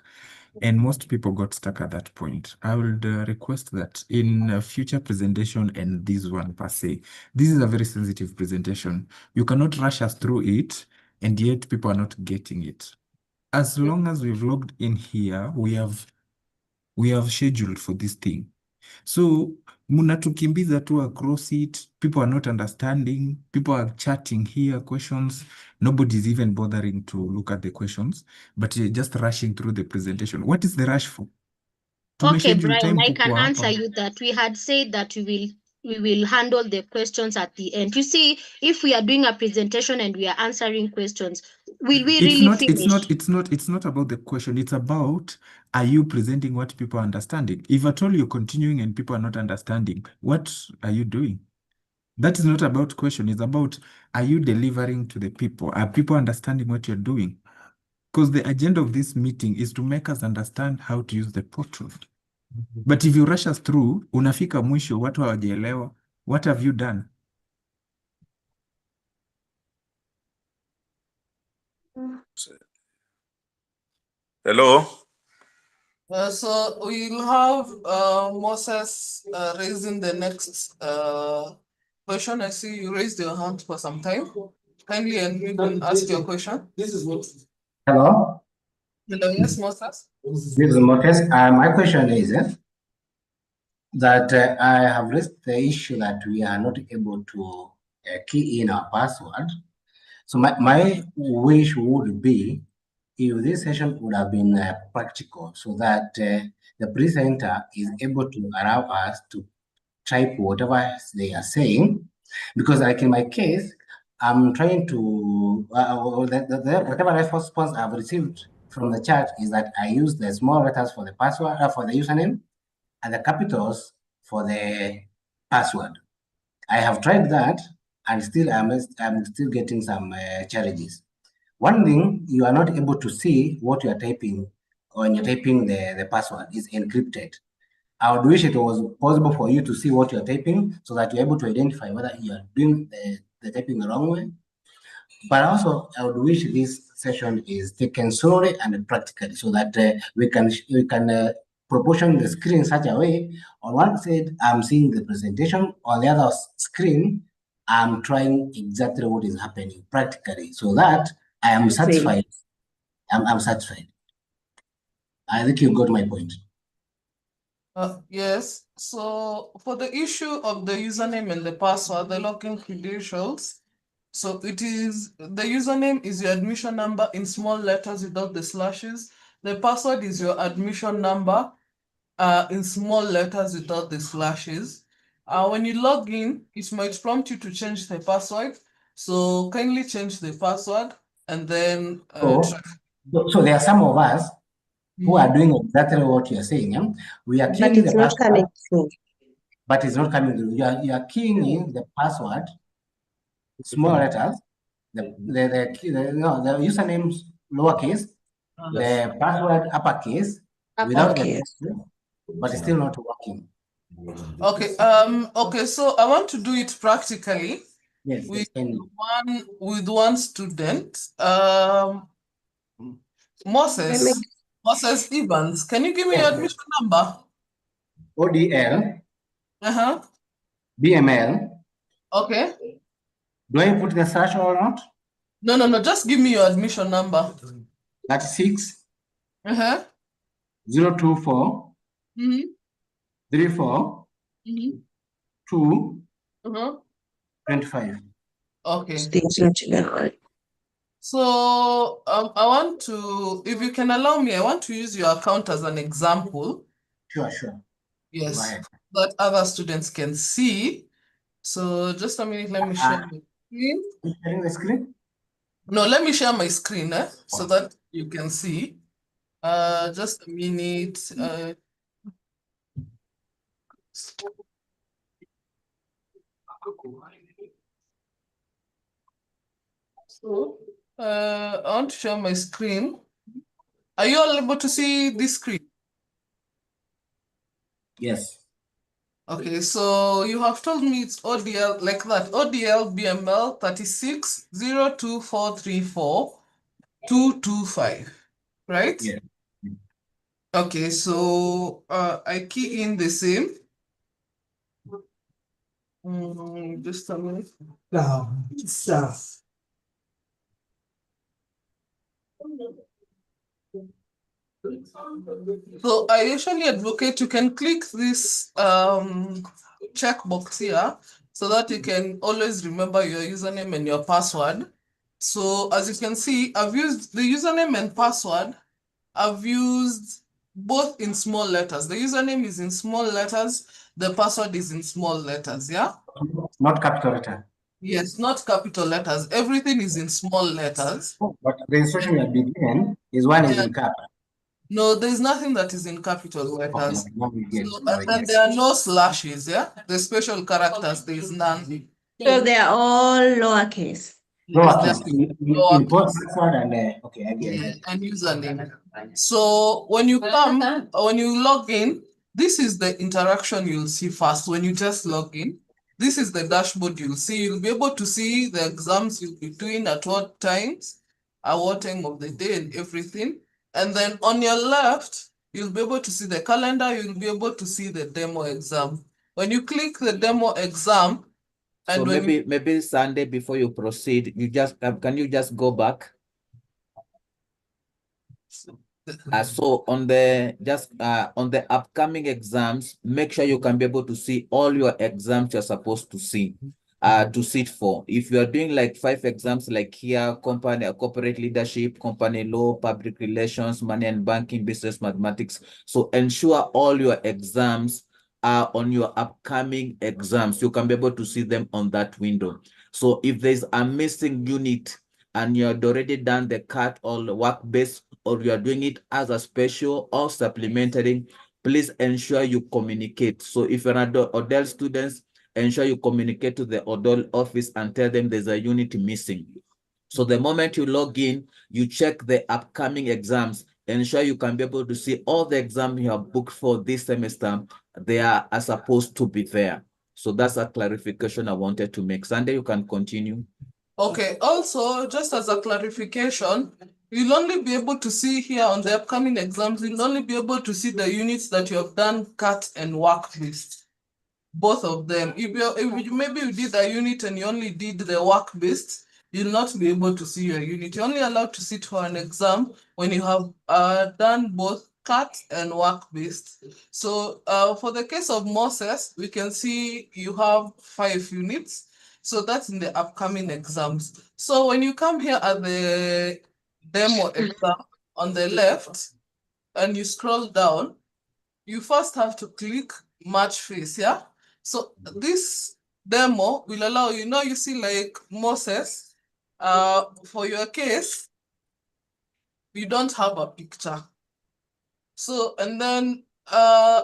And most people got stuck at that point. I would request that in a future presentation and this one per se, this is a very sensitive presentation. You cannot rush us through it, and yet people are not getting it. As long as we've logged in here, we have scheduled for this thing. So munatukimbiza tu across it. People are not understanding. People are chatting here, questions. Nobody's even bothering to look at the questions, but you're just rushing through the presentation. What is the rush for? Okay, Tumeshedule Brian, time I can kukuwa answer hapa. you that we had said that we will handle the questions at the end. You see, if we are doing a presentation and we are answering questions, will we really finish? It's not about the question. It's about, are you presenting what people are understanding? If at all you're continuing and people are not understanding, what are you doing? That is not about question. It's about, are you delivering to the people? Are people understanding what you're doing? Because the agenda of this meeting is to make us understand how to use the portal. But if you rush us through, unafika mwisho, watu hawajaelewa. What have you done? Hello. So we'll have Moses raising the next question. I see you raised your hand for some time. Kindly and you can ask your question. Hello, Hello, yes, Moses. this is Moses. My question is that I have raised the issue that we are not able to key in our password. So my wish would be if this session would have been practical so that the presenter is able to allow us to type whatever they are saying. Because like in my case, I'm trying to, whatever response I've received from the chat is that I use the small letters for the password, for the username, and the capitals for the password. I have tried that, and still I'm still getting some challenges. One thing, you are not able to see what you are typing when you're typing the password is encrypted. I would wish it was possible for you to see what you're typing so that you're able to identify whether you're doing the typing the wrong way. But also, I would wish this session is taken slowly and practically so that we can proportion the screen in such a way. On one side, I'm seeing the presentation. On the other screen, I'm trying exactly what is happening practically so that I am satisfied. I'm satisfied. I think you got my point. Yes. So for the issue of the username and the password, the login credentials. So it is the username is your admission number in small letters without the slashes. The password is your admission number in small letters without the slashes. When you log in, it might prompt you to change the password. So kindly change the password and then So, so there are some of us who are doing exactly what you're saying. We are But keying the it's not coming password, through. but it's not coming through. You are keying in the password, small letters, the username lowercase, the password uppercase, without the Uppercase. password, but it's still not working. Okay. Okay. So I want to do it practically. Yes, with yes, one student. Moses Evans. Can you give me your admission number? ODL, Uh-huh. BML. Okay. Do I put the slash or not? No. Just give me your admission number. 36 Uh-huh. 024 Mm-hmm. 34 Mm-hmm. 2 Uh-huh. 25. Okay. Things not together. So I want to, if you can allow me, I want to use your account as an example. Sure, sure. Yes, Go ahead. that other students can see. So just a minute, let me share my screen. You sharing the screen? No, let me share my screen so that you can see. Just a minute. So I want to share my screen. Are you all able to see this screen? Yes. Okay, so you have told me it's ODL like that. ODL BML 36 02434 225, right? Yeah. Okay, so I key in the same. Just a minute. So I usually advocate you can click this checkbox here so that you can always remember your username and your password. So as you can see, I've used the username and password. I've used both in small letters. The username is in small letters. The password is in small letters. Yeah. Not capital letter. Yes, not capital letters. Everything is in small letters. But the instruction you have been given is one is in cap. No, there's nothing that is in capital Okay, letters. now we get. So, and then there are no slashes, yeah? The special characters, there is none. So they are all lowercase. Yes, they Lowercase. are In both password and okay, I get it. and username. So when you come, when you log in, this is the interaction you'll see first. When you just log in, this is the dashboard you'll see. You'll be able to see the exams you'll be doing at what times, at what time of the day and everything. And then on your left, you'll be able to see the calendar. You'll be able to see the demo exam. When you click the demo exam, So and when maybe Sunday before you proceed, you just can you just go back? So on the upcoming exams, make sure you can be able to see all your exams you're supposed to see, to sit for. If you are doing like 5 exams, like here, company, corporate leadership, company law, public relations, money and banking, business mathematics. So ensure all your exams are on your upcoming exams. You can be able to see them on that window. So if there's a missing unit and you had already done the cut or the work-based, or you are doing it as a special or supplementary, please ensure you communicate. So if you're an Odell students, ensure you communicate to the Odell office and tell them there's a unit missing. So the moment you log in, you check the upcoming exams, ensure you can be able to see all the exams you have booked for this semester. They are supposed to be there. So that's a clarification I wanted to make. Sunday, you can continue. Okay, also, just as a clarification, you'll only be able to see here on the upcoming exams, you'll only be able to see the units that you have done, cut, and work list. Both of them. If maybe you did a unit and you only did the work based, you'll not be able to see your unit. You're only allowed to sit for an exam when you have done both cut and work based. So for the case of Moses, we can see you have 5 units. So that's in the upcoming exams. So when you come here at the demo exam on the left and you scroll down, you first have to click match face, yeah? So this demo will allow you, now you see like Moses, for your case, you don't have a picture. So, and then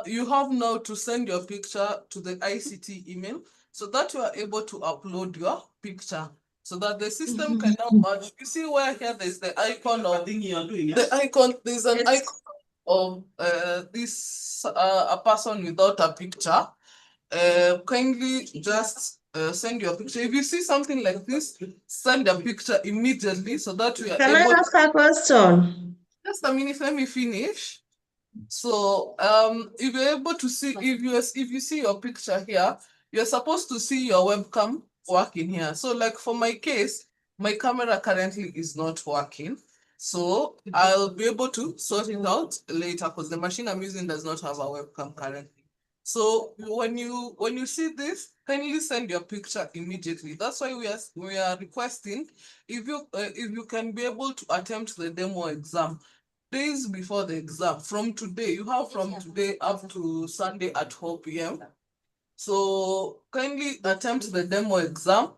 you have now to send your picture to the ICT email so that you are able to upload your picture so that the system can now match. You see where here there's the icon of the icon, there's an icon of this a person without a picture. Kindly just send your picture. If you see something like this, send a picture immediately so that we are Can I able. ask a question? Just a minute, let me finish. So if you're able to see, if you see your picture here, you're supposed to see your webcam working here. So like for my case, my camera currently is not working. So I'll be able to sort it out later because the machine I'm using does not have a webcam currently. So when you see this, kindly send your picture immediately. That's why we are requesting if you can be able to attempt the demo exam days before the exam. From today, you have from today up to Sunday at 4 p.m. So kindly attempt the demo exam.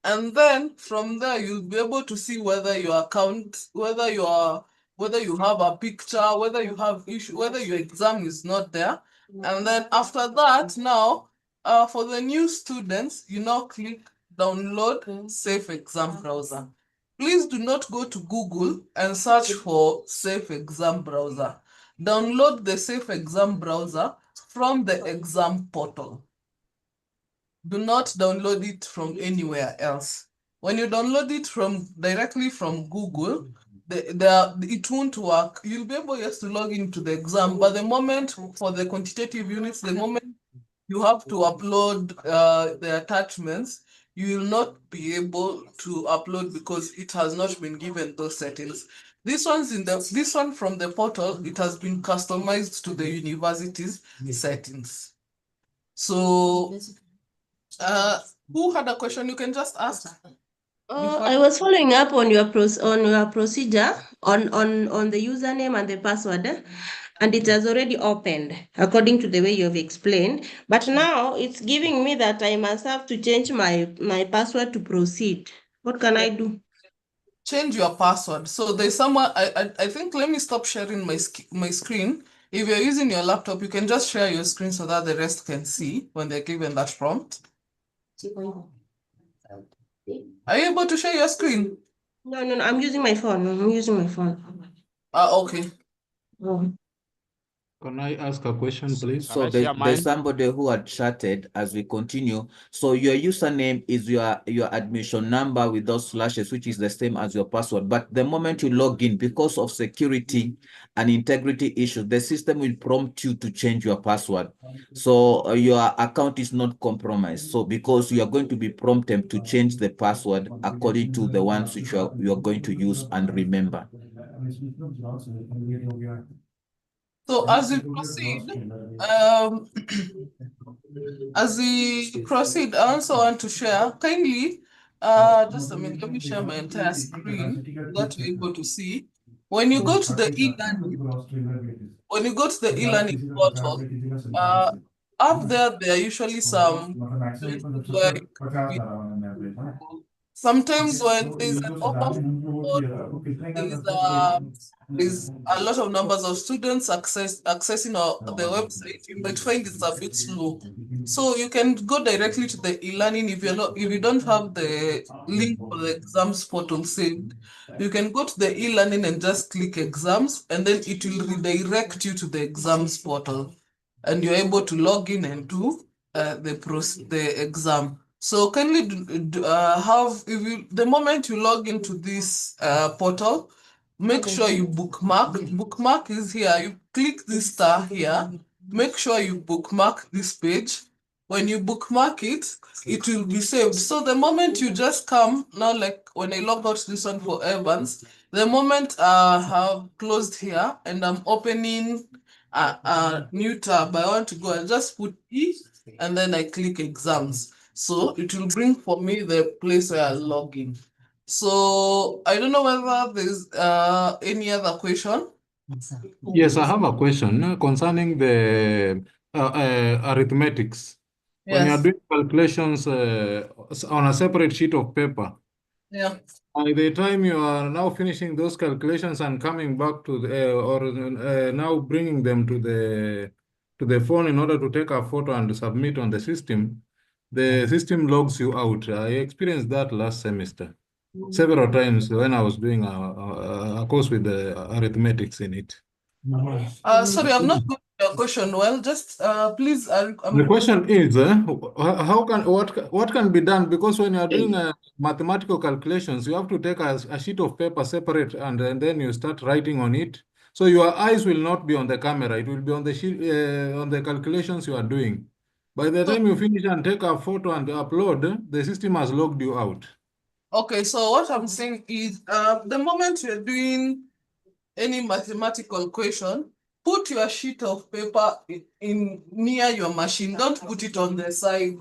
And then from there, you'll be able to see whether your account, whether you have a picture, whether you have issue, whether your exam is not there. And then after that, now, for the new students, you now click download Safe Exam Browser. Please do not go to Google and search for Safe Exam Browser. Download the Safe Exam Browser from the exam portal. Do not download it from anywhere else. When you download it directly from Google, it won't work. You'll be able just to log into the exam, but the moment for the quantitative units, the moment you have to upload the attachments, you will not be able to upload because it has not been given those settings. This one from the portal, it has been customized to the university's settings. So who had a question? You can just ask. I was following up on your procedure on the username and the password, and it has already opened according to the way you have explained. But now it's giving me that I must have to change my password to proceed. What can I do? Change your password. So there's someone, I think, let me stop sharing my screen. If you're using your laptop, you can just share your screen so that the rest can see when they're given that prompt. Are you able to share your screen? No, I'm using my phone. I'm using my phone. Okay. Oh. Can I ask a question, please? So there's somebody who had chatted as we continue. So your username is your admission number with those slashes, which is the same as your password. But the moment you log in, because of security and integrity issues, the system will prompt you to change your password. So your account is not compromised. So because you are going to be prompted to change the password according to the ones which you are going to use and remember. So as we proceed, I also want to share kindly. Just a minute, let me share my entire screen so that you're able to see. When you go to the e-learning portal, up there are usually some places where you can be. Sometimes when there's an overflow, there's a lot of numbers of students accessing the website, you might find it's a bit slow. So you can go directly to the e-learning if you don't have the link for the exams portal saved. You can go to the e-learning and just click exams, and then it will redirect you to the exams portal, and you're able to log in and do the exam. So kindly the moment you log into this portal, make sure you bookmark. Bookmark is here. You click this star here. Make sure you bookmark this page. When you bookmark it, it will be saved. So the moment you just come now, like when I log out this one for Evans, the moment I have closed here and I'm opening a new tab, I want to go, I just put E and then I click exams. So it will bring for me the place where I log in. So I don't know whether there's any other question. Yes, I have a question concerning the arithmetics. When you are Yes. doing calculations on a separate sheet of paper, Yeah. by the time you are now finishing those calculations and coming back to the now bringing them to the phone in order to take a photo and submit on the system logs you out. I experienced that last semester several times when I was doing a course with the arithmetics in it. Sorry, I'm not getting your question well. Just please. The question is, what can be done? Because when you are doing mathematical calculations, you have to take a sheet of paper separate and then you start writing on it. So your eyes will not be on the camera; it will be on the sheet on the calculations you are doing. By the time you finish and take a photo and upload, the system has logged you out. Okay, so what I'm saying is, the moment you're doing any mathematical equation, put your sheet of paper in near your machine. Don't put it on the side.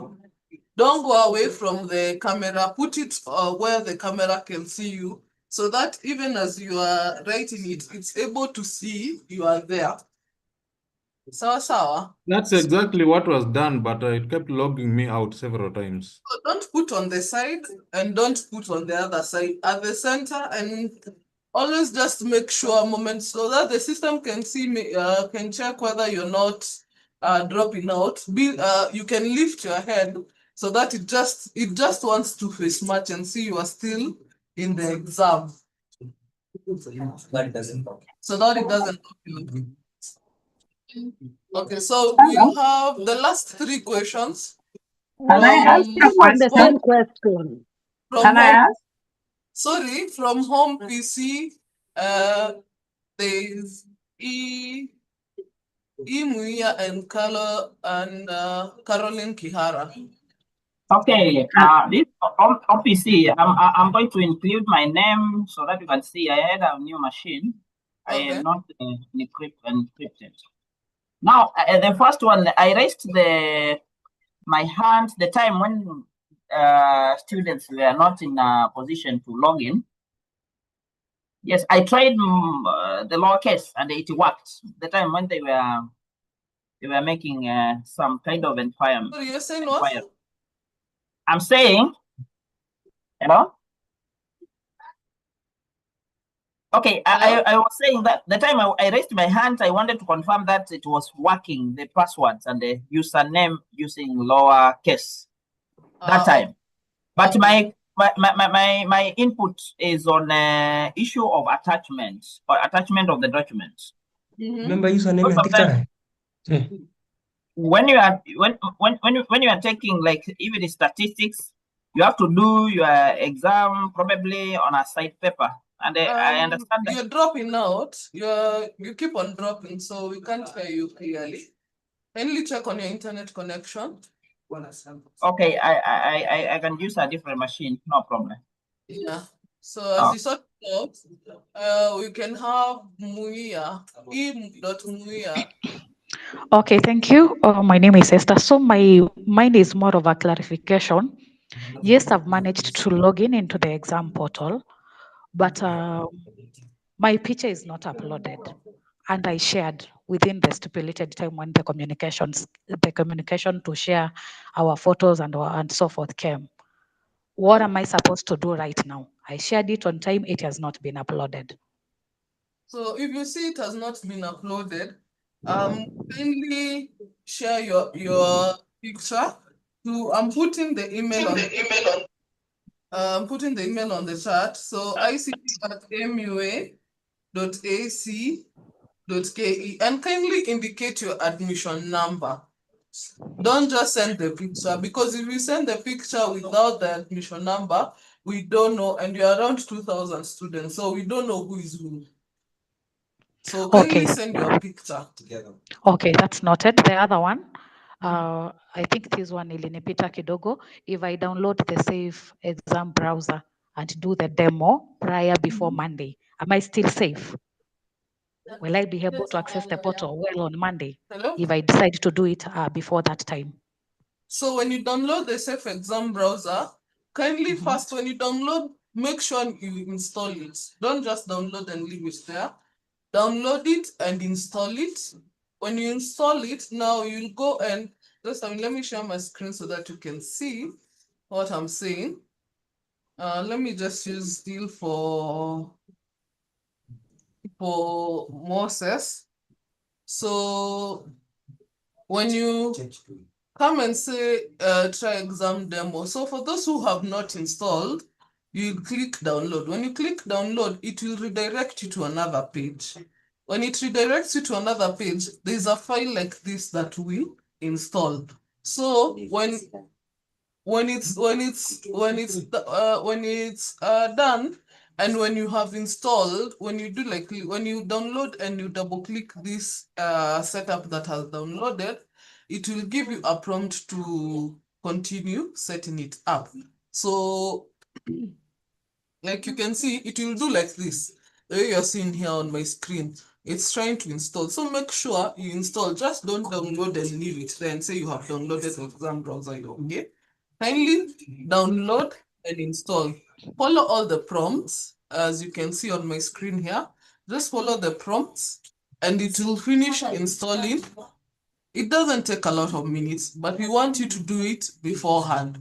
Don't go away from the camera. Put it where the camera can see you, so that even as you are writing it, it's able to see you are there. Sawa. That's exactly what was done, but it kept logging me out several times. So don't put on the side and don't put on the other side, at the center, and always just make sure moments so that the system can see me, can check whether you're not dropping out. You can lift your head so that it just wants to face match and see you are still in the exam. So that it doesn't. Okay, so we have the last three questions. Can I ask a On the question? same question. Can I ask? Sorry, from home PC, there's Muia and Caroline Kihara. Okay, this OPC, I'm going to include my name so that you can see I had a new machine. I am not encrypted. Now, the first one, I raised my hand the time when students were not in a position to log in. Yes, I tried the lowercase and it worked. The time when they were making some kind of environment. So you're saying what? I'm saying, hello? Okay, I was saying that the time I raised my hand, I wanted to confirm that it was working, the passwords and the username using lowercase that time. But my input is on issue of attachment or attachment of the documents. Remember username and picture. When you are taking like even statistics, you have to do your exam probably on a side paper. And I understand that you're dropping out. You keep on dropping, so we can't hear you clearly. Kindly check on your internet connection. Okay, I can use a different machine, no problem. Yeah. So as you sort out, we can have Muia, e.muia. Okay, thank you. My name is Esther. So mine is more of a clarification. Yes, I've managed to log in into the exam portal, but my picture is not uploaded, and I shared within the stipulated time when the communication to share our photos and so forth came. What am I supposed to do right now? I shared it on time. It has not been uploaded. So if you see it has not been uploaded, kindly share your picture. I'm putting the email on. I'm putting the email on the chat. So ict@mua.ac.ke and kindly indicate your admission number. Don't just send the picture, because if you send the picture without the admission number, we don't know, and you're around 2,000 students, so we don't know who is who. So kindly send your picture together. Okay, that's noted. The other one, I think this one ilinipita kidogo. If I download the safe exam browser and do the demo before Monday, am I still safe? Will I be able to access the portal well on Monday if I decide to do it before that time? So when you download the safe exam browser, kindly first, when you download, make sure you install it. Don't just download and leave it there. download it and install it. When you install it, now you'll go and just, let me share my screen so that you can see what I'm saying. Let me just use still for Moses. So when you come and say try exam demo, so for those who have not installed, you click download. When you click download, it will redirect you to another page. When it redirects you to another page, there's a file like this that we install. So when it's done, and when you have installed, when you do like when you download and you double click this setup that has downloaded, it will give you a prompt to continue setting it up. So like you can see, it will do like this. The way you're seeing here on my screen, it's trying to install. So make sure you install. Just don't download and leave it there and say you have downloaded the exam browser. Okay? Kindly download and install. Follow all the prompts as you can see on my screen here. Just follow the prompts and it will finish installing. It doesn't take a lot of minutes, but we want you to do it beforehand.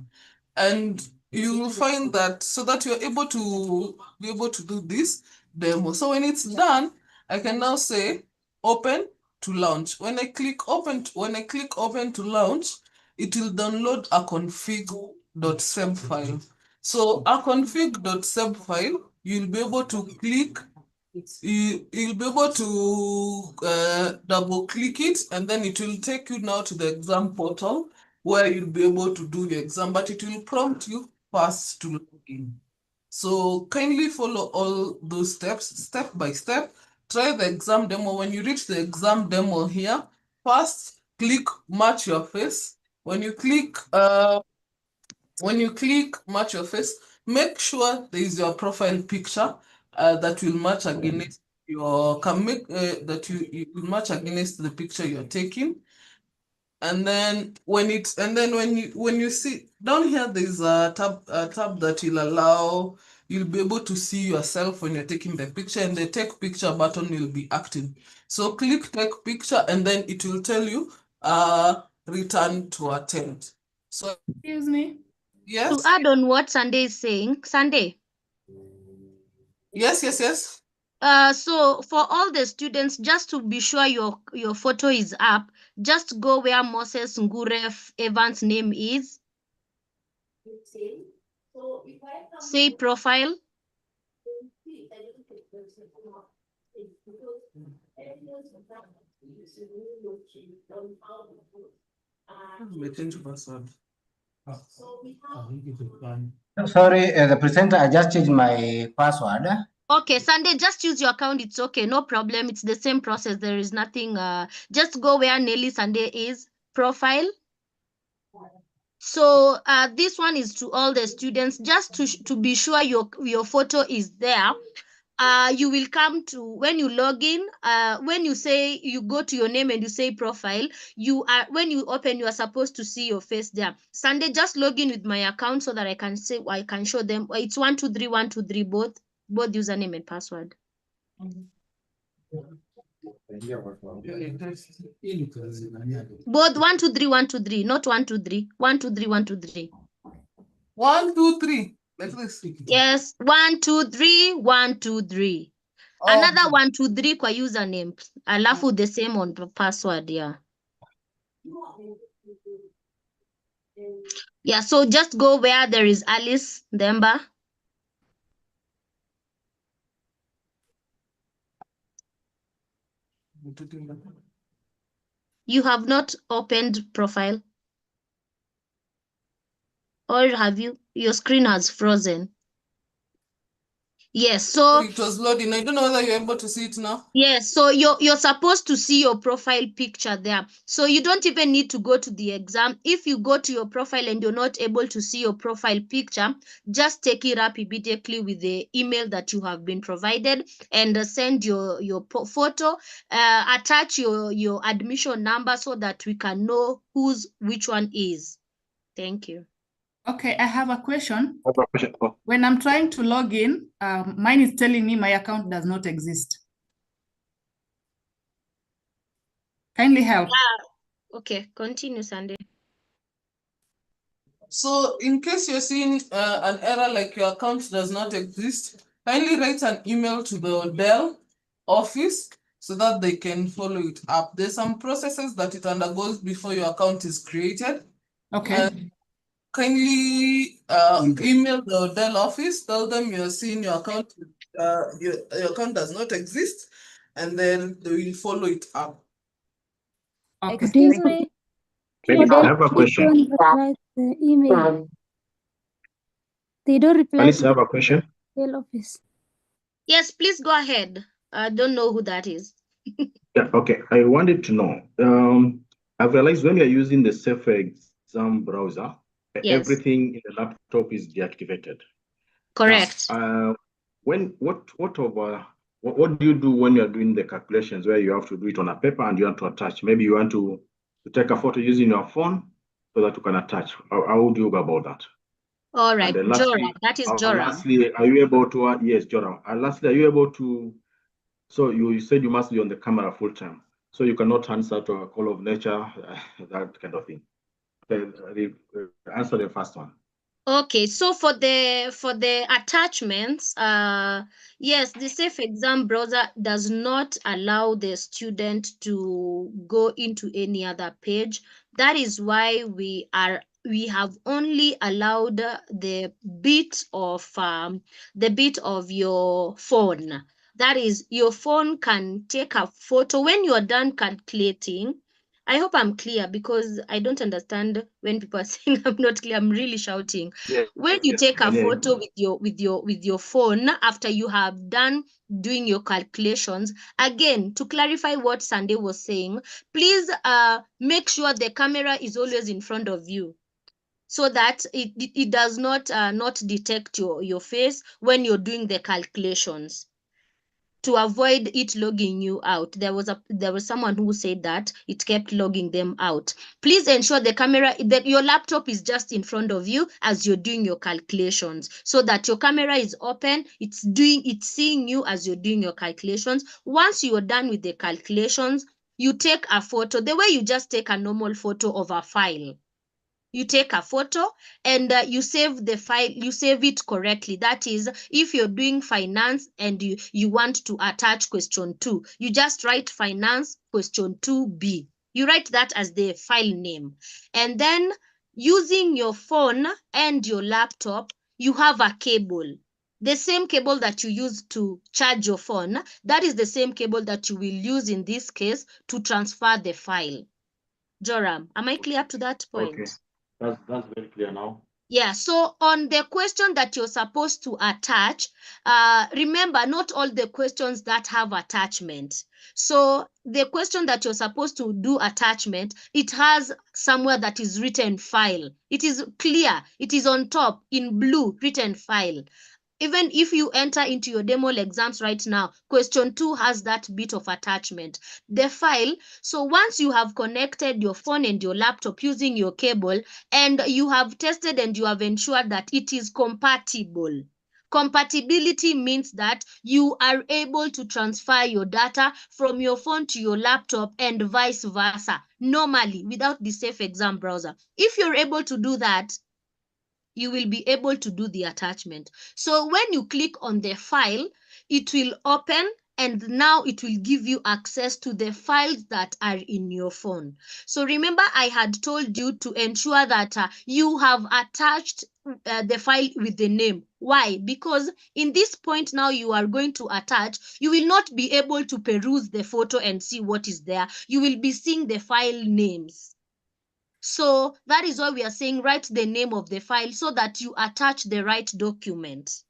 And you will find that so that you're able to be able to do this demo. So when it's done, I can now say open to launch. When I click open to launch, it will download a config.seb file. So a config.seb file, you'll be able to click, you'll be able to double click it, and then it will take you now to the exam portal where you'll be able to do your exam, but it will prompt you first to log in. So kindly follow all those steps, step by step. Try the exam demo. When you reach the exam demo here, first click match your face. When you click match your face, make sure there is your profile picture that will match against your you will match against the picture you're taking. And then when you see down here, there's a tab that will allow you'll be able to see yourself when you're taking the picture, and the take picture button will be active. So click take picture, and then it will tell you return to attempt. So excuse me. Yes. To add on what Sunday is saying, Sunday. Yes. So for all the students, just to be sure your photo is up, just go where Moses Ngure Evans' name is. Say profile. Change password. Sorry, the presenter, I just changed my password. Okay, Sunday, just use your account. It's okay, no problem. It's the same process. There is nothing. Just go where Nelly Sunday is, profile. So this one is to all the students, just to be sure your photo is there. You will come to, when you log in, when you say you go to your name and you say profile, when you open, you are supposed to see your face there. Sunday, just log in with my account so that I can show them. It's 123 both username and password. Both 123, not 123. 123. 123. Like this. Yes, 123. Another 123 kwa username. Alafu the same on password, yeah. Yeah, so just go where there is Alice Demba. You have not opened profile? Or have you? Your screen has frozen. Yes, so it was loading. I don't know whether you're able to see it now. Yes, so you're supposed to see your profile picture there. So you don't even need to go to the exam. If you go to your profile and you're not able to see your profile picture, just take it up immediately with the email that you have been provided, and send your photo, attach your admission number so that we can know which one is. Thank you. Okay, I have a question. When I'm trying to log in, mine is telling me my account does not exist. Kindly help. Okay, continue, Sunday. So in case you're seeing an error like your account does not exist, kindly write an email to the Dell office so that they can follow it up. There's some processes that it undergoes before your account is created. Okay. Kindly email the Dell office, tell them you're seeing your account, your account does not exist, and then they will follow it up. Okay. Excuse me. Maybe I have a question. They don't reply the email. They don't reply Alice, to I have the a question. Dell office. Yes, please go ahead. I don't know who that is. Yeah, okay. I wanted to know. I've realized when you're using the Safe Exam browser, Yes. everything in the laptop is deactivated. Correct. Now, what do you do when you're doing the calculations where you have to do it on a paper and you want to attach? Maybe you want to take a photo using your phone so that you can attach. How do you go about that? All right, And lastly, Joram. That is Joram. lastly, are you able to? Yes, Joram. And lastly, are you able to? So you said you must be on the camera full time, so you cannot answer to a call of nature, that kind of thing. Okay, answer the first one. Okay, so for the attachments, yes, the Safe Exam browser does not allow the student to go into any other page. That is why we have only allowed the bit of your phone. That is, your phone can take a photo when you are done calculating. I hope I'm clear because I don't understand when people are saying I'm not clear. I'm really shouting. Yes, When you yes, take a yeah. photo with your phone after you have done doing your calculations, again, to clarify what Sunday was saying, please make sure the camera is always in front of you, so that it does not detect your face when you're doing the calculations, to avoid it logging you out. There was someone who said that it kept logging them out. Please ensure the camera, that your laptop is just in front of you as you're doing your calculations, so that your camera is open, it's seeing you as you're doing your calculations. Once you're done with the calculations, you take a photo the way you just take a normal photo of a file. You take a photo and you save the file, you save it correctly. That is, if you're doing finance and you want to attach question 2, you just write finance question 2B. You write that as the file name. And then using your phone and your laptop, you have a cable. The same cable that you use to charge your phone, that is the same cable that you will use in this case to transfer the file. Joram, am I clear up to that point? Okay, that's very clear now. Yeah, so on the question that you're supposed to attach, remember, not all the questions that have attachment. So the question that you're supposed to do attachment, it has somewhere that is written file. It is clear. It is on top in blue, written file. Even if you enter into your demo exams right now, question 2 has that bit of attachment, the file. So once you have connected your phone and your laptop using your cable, and you have tested and you have ensured that it is compatible. Compatibility means that you are able to transfer your data from your phone to your laptop and vice versa, normally without the Safe Exam browser. If you're able to do that, you will be able to do the attachment. So when you click on the file, it will open, and now it will give you access to the files that are in your phone. So remember, I had told you to ensure that you have attached the file with the name. Why? Because in this point now you are going to attach, you will not be able to peruse the photo and see what is there. You will be seeing the file names. So that is why we are saying write the name of the file so that you attach the right document.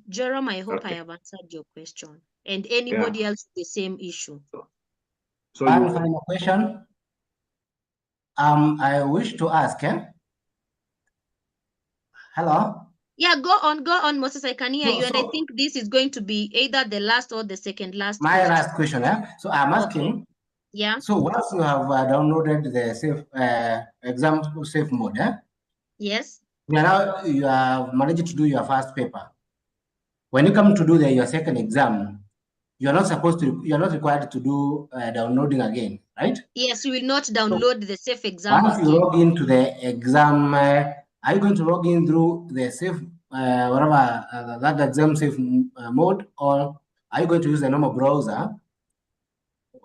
Jerome, I hope I have answered your question. And anybody else with the same issue. So One final question. I wish to ask. Hello. Yeah, go on, Moses. I can hear you, and I think this is going to be either the last or the second last. My last question. So I'm asking. Okay. Yeah. So once you have downloaded the safe exam safe mode, yes, now you have managed to do your first paper. When you come to do your second exam, you're not required to do downloading again, right? Yes, you will not download the safe exam Once you again. log into the exam, are you going to log in through the safe, whatever that exam safe mode, or are you going to use the normal browser?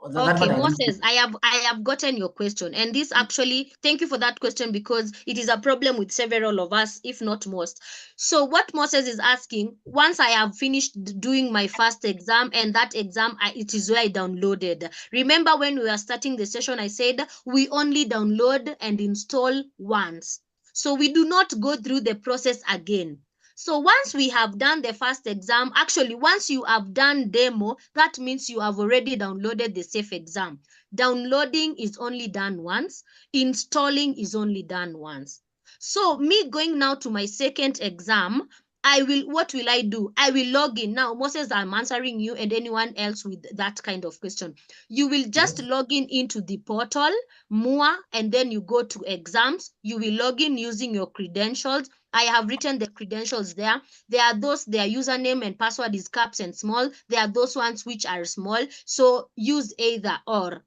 Okay, Moses, I have gotten your question, and this actually, thank you for that question, because it is a problem with several of us, if not most. So what Moses is asking, once I have finished doing my first exam, and that exam, it is where I downloaded. Remember when we were starting the session, I said we only download and install once. So we do not go through the process again. So once we have done the first exam, actually, once you have done demo, that means you have already downloaded the safe exam. Downloading is only done once. Installing is only done once. So me going now to my second exam, what will I do? I will log in. Now, Moses, I'm answering you and anyone else with that kind of question. You will just log in into the portal, MUA, and then you go to exams. You will log in using your credentials. I have written the credentials there. There are those, their username and password is caps and small. There are those ones which are small. So use either or.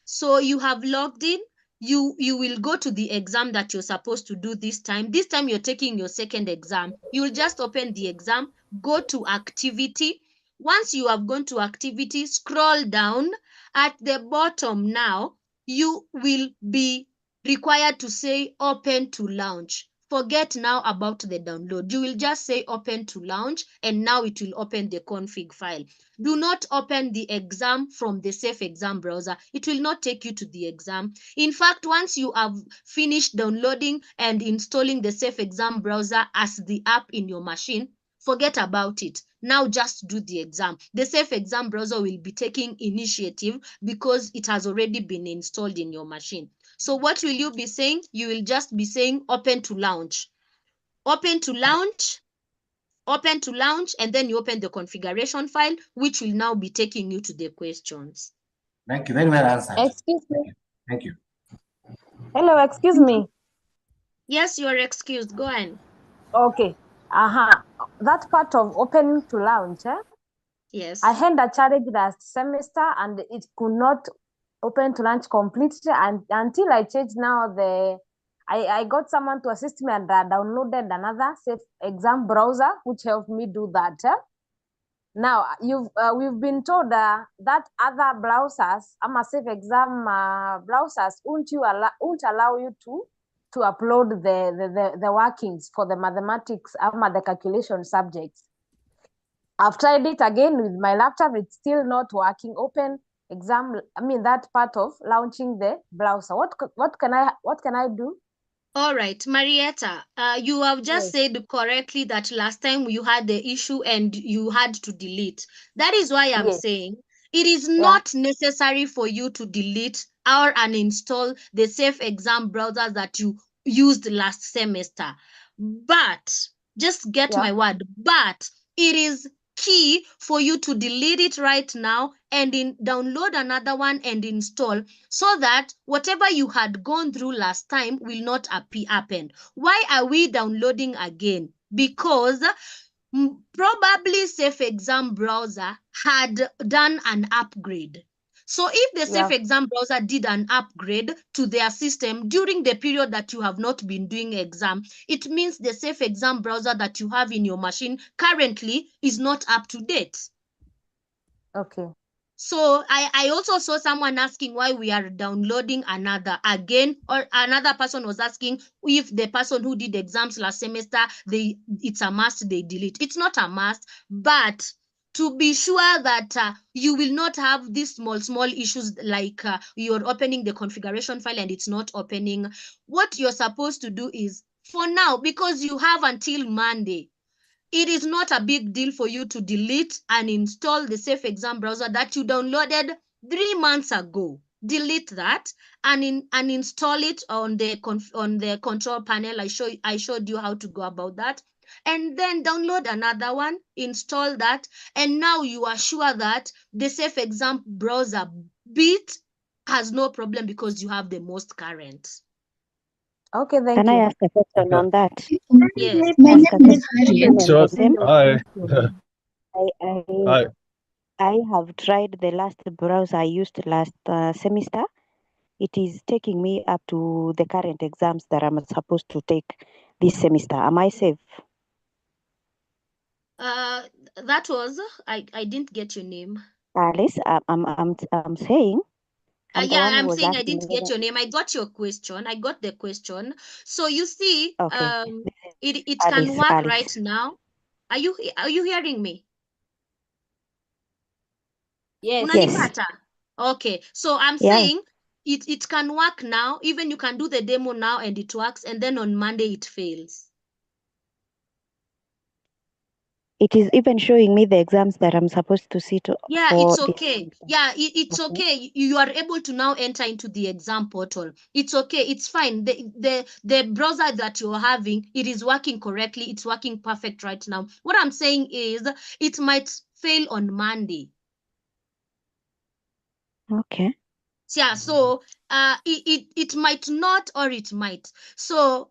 So you have logged in. You will go to the exam that you're supposed to do this time. This time you're taking your second exam. You'll just open the exam, go to activity. Once you have gone to activity, scroll down. At the bottom now, you will be required to say open to launch. Forget now about the download. You will just say open to launch, and now it will open the config file. Do not open the exam from the safe exam browser. It will not take you to the exam. In fact, once you have finished downloading and installing the safe exam browser as the app in your machine, forget about it. Now just do the exam. The safe exam browser will be taking initiative because it has already been installed in your machine. So what will you be saying? You will just be saying open to launch. Open to launch, open to launch, and then you open the configuration file, which will now be taking you to the questions. Thank you. Very well answered. Excuse me. Thank you. Hello, excuse me. Yes, you are excused. Go on. Okay. That part of open to launch, Yes. I had a challenge last semester and it could not open to launch completely, and until I changed now I got someone to assist me and downloaded another safe exam browser which helped me do that. Now we've been told that other browsers, safe exam browsers, won't allow you to upload the workings for the mathematics, the calculation subjects. I've tried it again with my laptop. It's still not working. Open exam. That part of launching the browser. What can I do? All right, Marietta, you have just Yes. said correctly that last time you had the issue and you had to delete. That is why I'm saying it is not necessary for you to delete or uninstall the safe exam browser that you used last semester. But, just get my word, but it is key for you to delete it right now and download another one and install, so that whatever you had gone through last time will not happen. Why are we downloading again? Because probably safe exam browser had done an upgrade. So if the safe exam browser did an upgrade to their system during the period that you have not been doing exam, it means the safe exam browser that you have in your machine currently is not up to date. Okay. So I also saw someone asking why we are downloading another again, or another person was asking if the person who did exams last semester, it's a must they delete. It's not a must, but to be sure that you will not have these small issues like you're opening the configuration file and it's not opening. What you're supposed to do is, for now, because you have until Monday, it is not a big deal for you to delete and install the safe exam browser that you downloaded 3 months ago. Delete that and install it on the control panel. I showed you how to go about that. And then download another one, install that, and now you are sure that the safe exam browser bit has no problem because you have the most current. Okay, thank you. Can I ask a question on that? Yes. My name is Harriet. Hi. I I have tried the last browser I used last semester. It is taking me up to the current exams that I'm supposed to take this semester. Am I safe? That was I didn't get your name. Alice, I'm saying I'm the Yeah, one who I'm was saying I asking didn't get whether. your name. I got your question. I got the question. So you see, Okay, it can Alice, work right Alice. now. Are you hearing me? Yes. Unanipata? Okay. So I'm Yeah, saying it can work now. Even you can do the demo now and it works, and then on Monday it fails. it is even showing me the exams that I'm supposed to sit Yeah, for it's this okay. semester. Yeah, it's Okay. okay. You are able to now enter into the exam portal. It's okay. It's fine. The browser that you're having, it is working correctly. It's working perfect right now. What I'm saying is it might fail on Monday. Okay. Yeah, so it might not or it might. So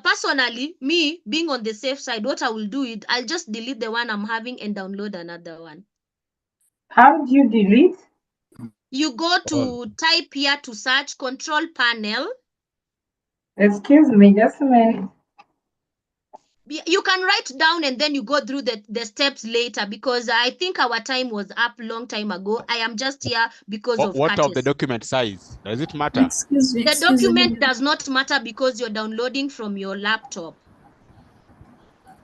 personally, me being on the safe side, what I will do is I'll just delete the one I'm having and download another one. How do you delete? You go to type here to search control panel. Excuse me, just a minute. You can write down and then you go through the steps later, because I think our time was up long time ago. I am just here because of What of the courtesy. document size? Does it matter? The document does not matter because you're downloading from your laptop.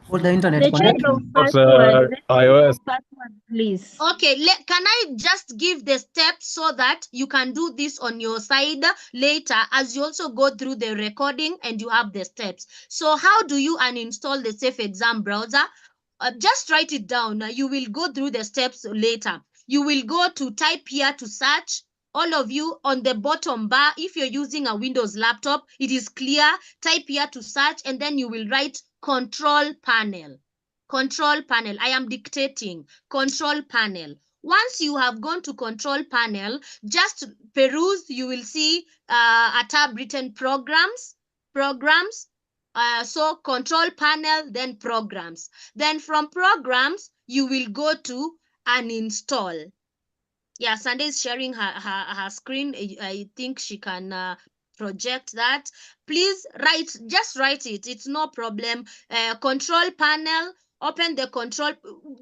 For the internet The change connection. of password. iOS. Password, please. Okay, can I just give the steps so that you can do this on your side later, as you also go through the recording and you have the steps. So how do you uninstall the Safe Exam browser? Just write it down. You will go through the steps later. You will go to type here to search. All of you on the bottom bar, if you're using a Windows laptop, it is clear. Type here to search and then you will write control panel. Control panel. I am dictating. Control panel. Once you have gone to control panel, just peruse. You will see a tab written programs. Programs. So control panel, then programs. Then from programs, you will go to uninstall. Yeah, Sunday is sharing her screen. I think she can project that. Please just write it. It's no problem. Control panel, open the control.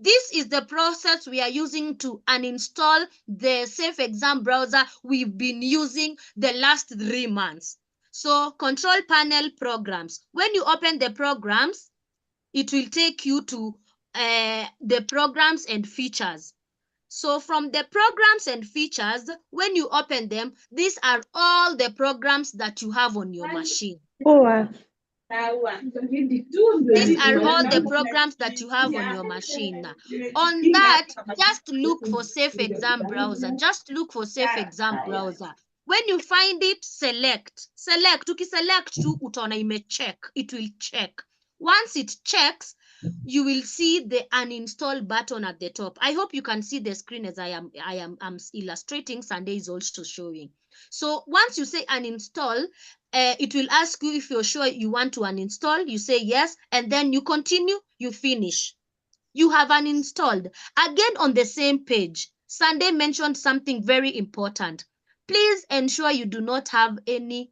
This is the process we are using to uninstall the Safe Exam browser we've been using the last 3 months. So control panel programs. When you open the programs, it will take you to the programs and features. So from the programs and features, when you open them, these are all the programs that you have on your machine. These are all the programs that you have on your machine. On that, just look for Safe Exam browser. Just look for Safe Exam browser. When you find it, select. Ukiselect tu, utaona imecheck. It will check. Once it checks, you will see the uninstall button at the top. I hope you can see the screen as I'm illustrating. Sunday is also showing. So once you say uninstall, it will ask you if you're sure you want to uninstall. You say yes, and then you continue, you finish. You have uninstalled. Again, on the same page, Sunday mentioned something very important. Please ensure you do not have any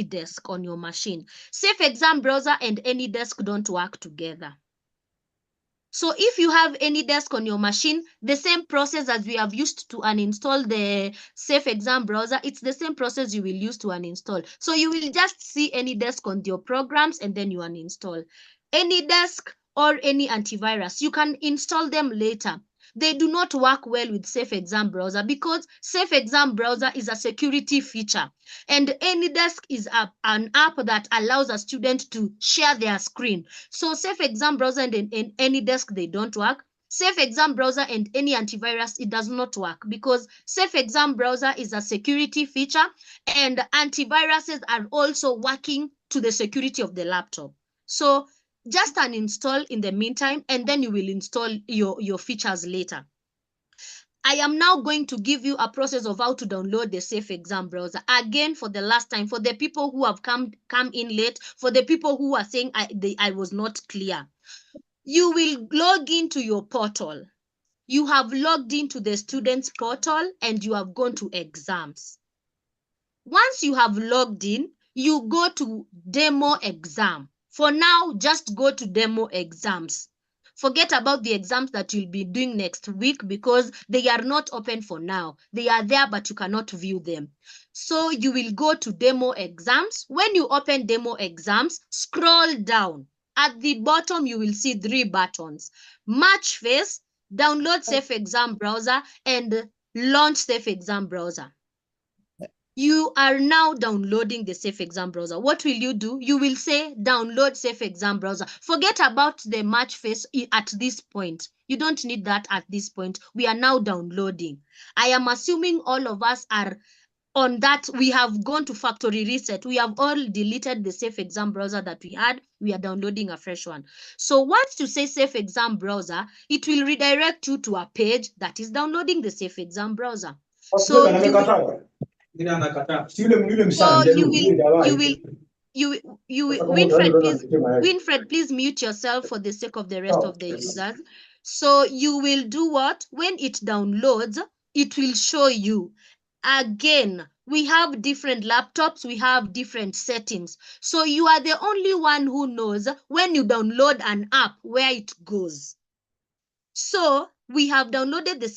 desk on your machine. Safe Exam browser and any desk don't work together. So if you have any desk on your machine, the same process as we have used to uninstall the Safe Exam browser, it's the same process you will use to uninstall. So you will just see any desk on your programs and then you uninstall. Any desk or any antivirus, you can install them later. They do not work well with Safe Exam browser because Safe Exam browser is a security feature. And AnyDesk is an app that allows a student to share their screen. So Safe Exam browser and AnyDesk, they don't work. Safe Exam browser and any antivirus, it does not work because Safe Exam browser is a security feature and antiviruses are also working to the security of the laptop. So just uninstall in the meantime, and then you will install your features later. I am now going to give you a process of how to download the Safe Exam browser. Again, for the last time, for the people who have come in late, for the people who are saying I was not clear. You will log into your portal. You have logged into the students portal and you have gone to exams. Once you have logged in, you go to demo exam. For now, just go to demo exams. Forget about the exams that you'll be doing next week because they are not open for now. They are there, but you cannot view them. So you will go to demo exams. When you open demo exams, scroll down. At the bottom, you will see 3 buttons. Match face, download Safe Exam Browser, and launch Safe Exam Browser. You are now downloading the Safe Exam Browser. What will you do? You will say download Safe Exam Browser. Forget about the match face at this point. You don't need that at this point. We are now downloading. I am assuming all of us are on that. We have gone to factory reset. We have all deleted the Safe Exam Browser that we had. We are downloading a fresh one. So once you say Safe Exam Browser, it will redirect you to a page that is downloading the Safe Exam Browser. So Winfred, please mute yourself for the sake of the rest of the users. So you will do what? When it downloads, it will show you. Again, we have different laptops, we have different settings. So you are the only one who knows when you download an app where it goes. So we have downloaded the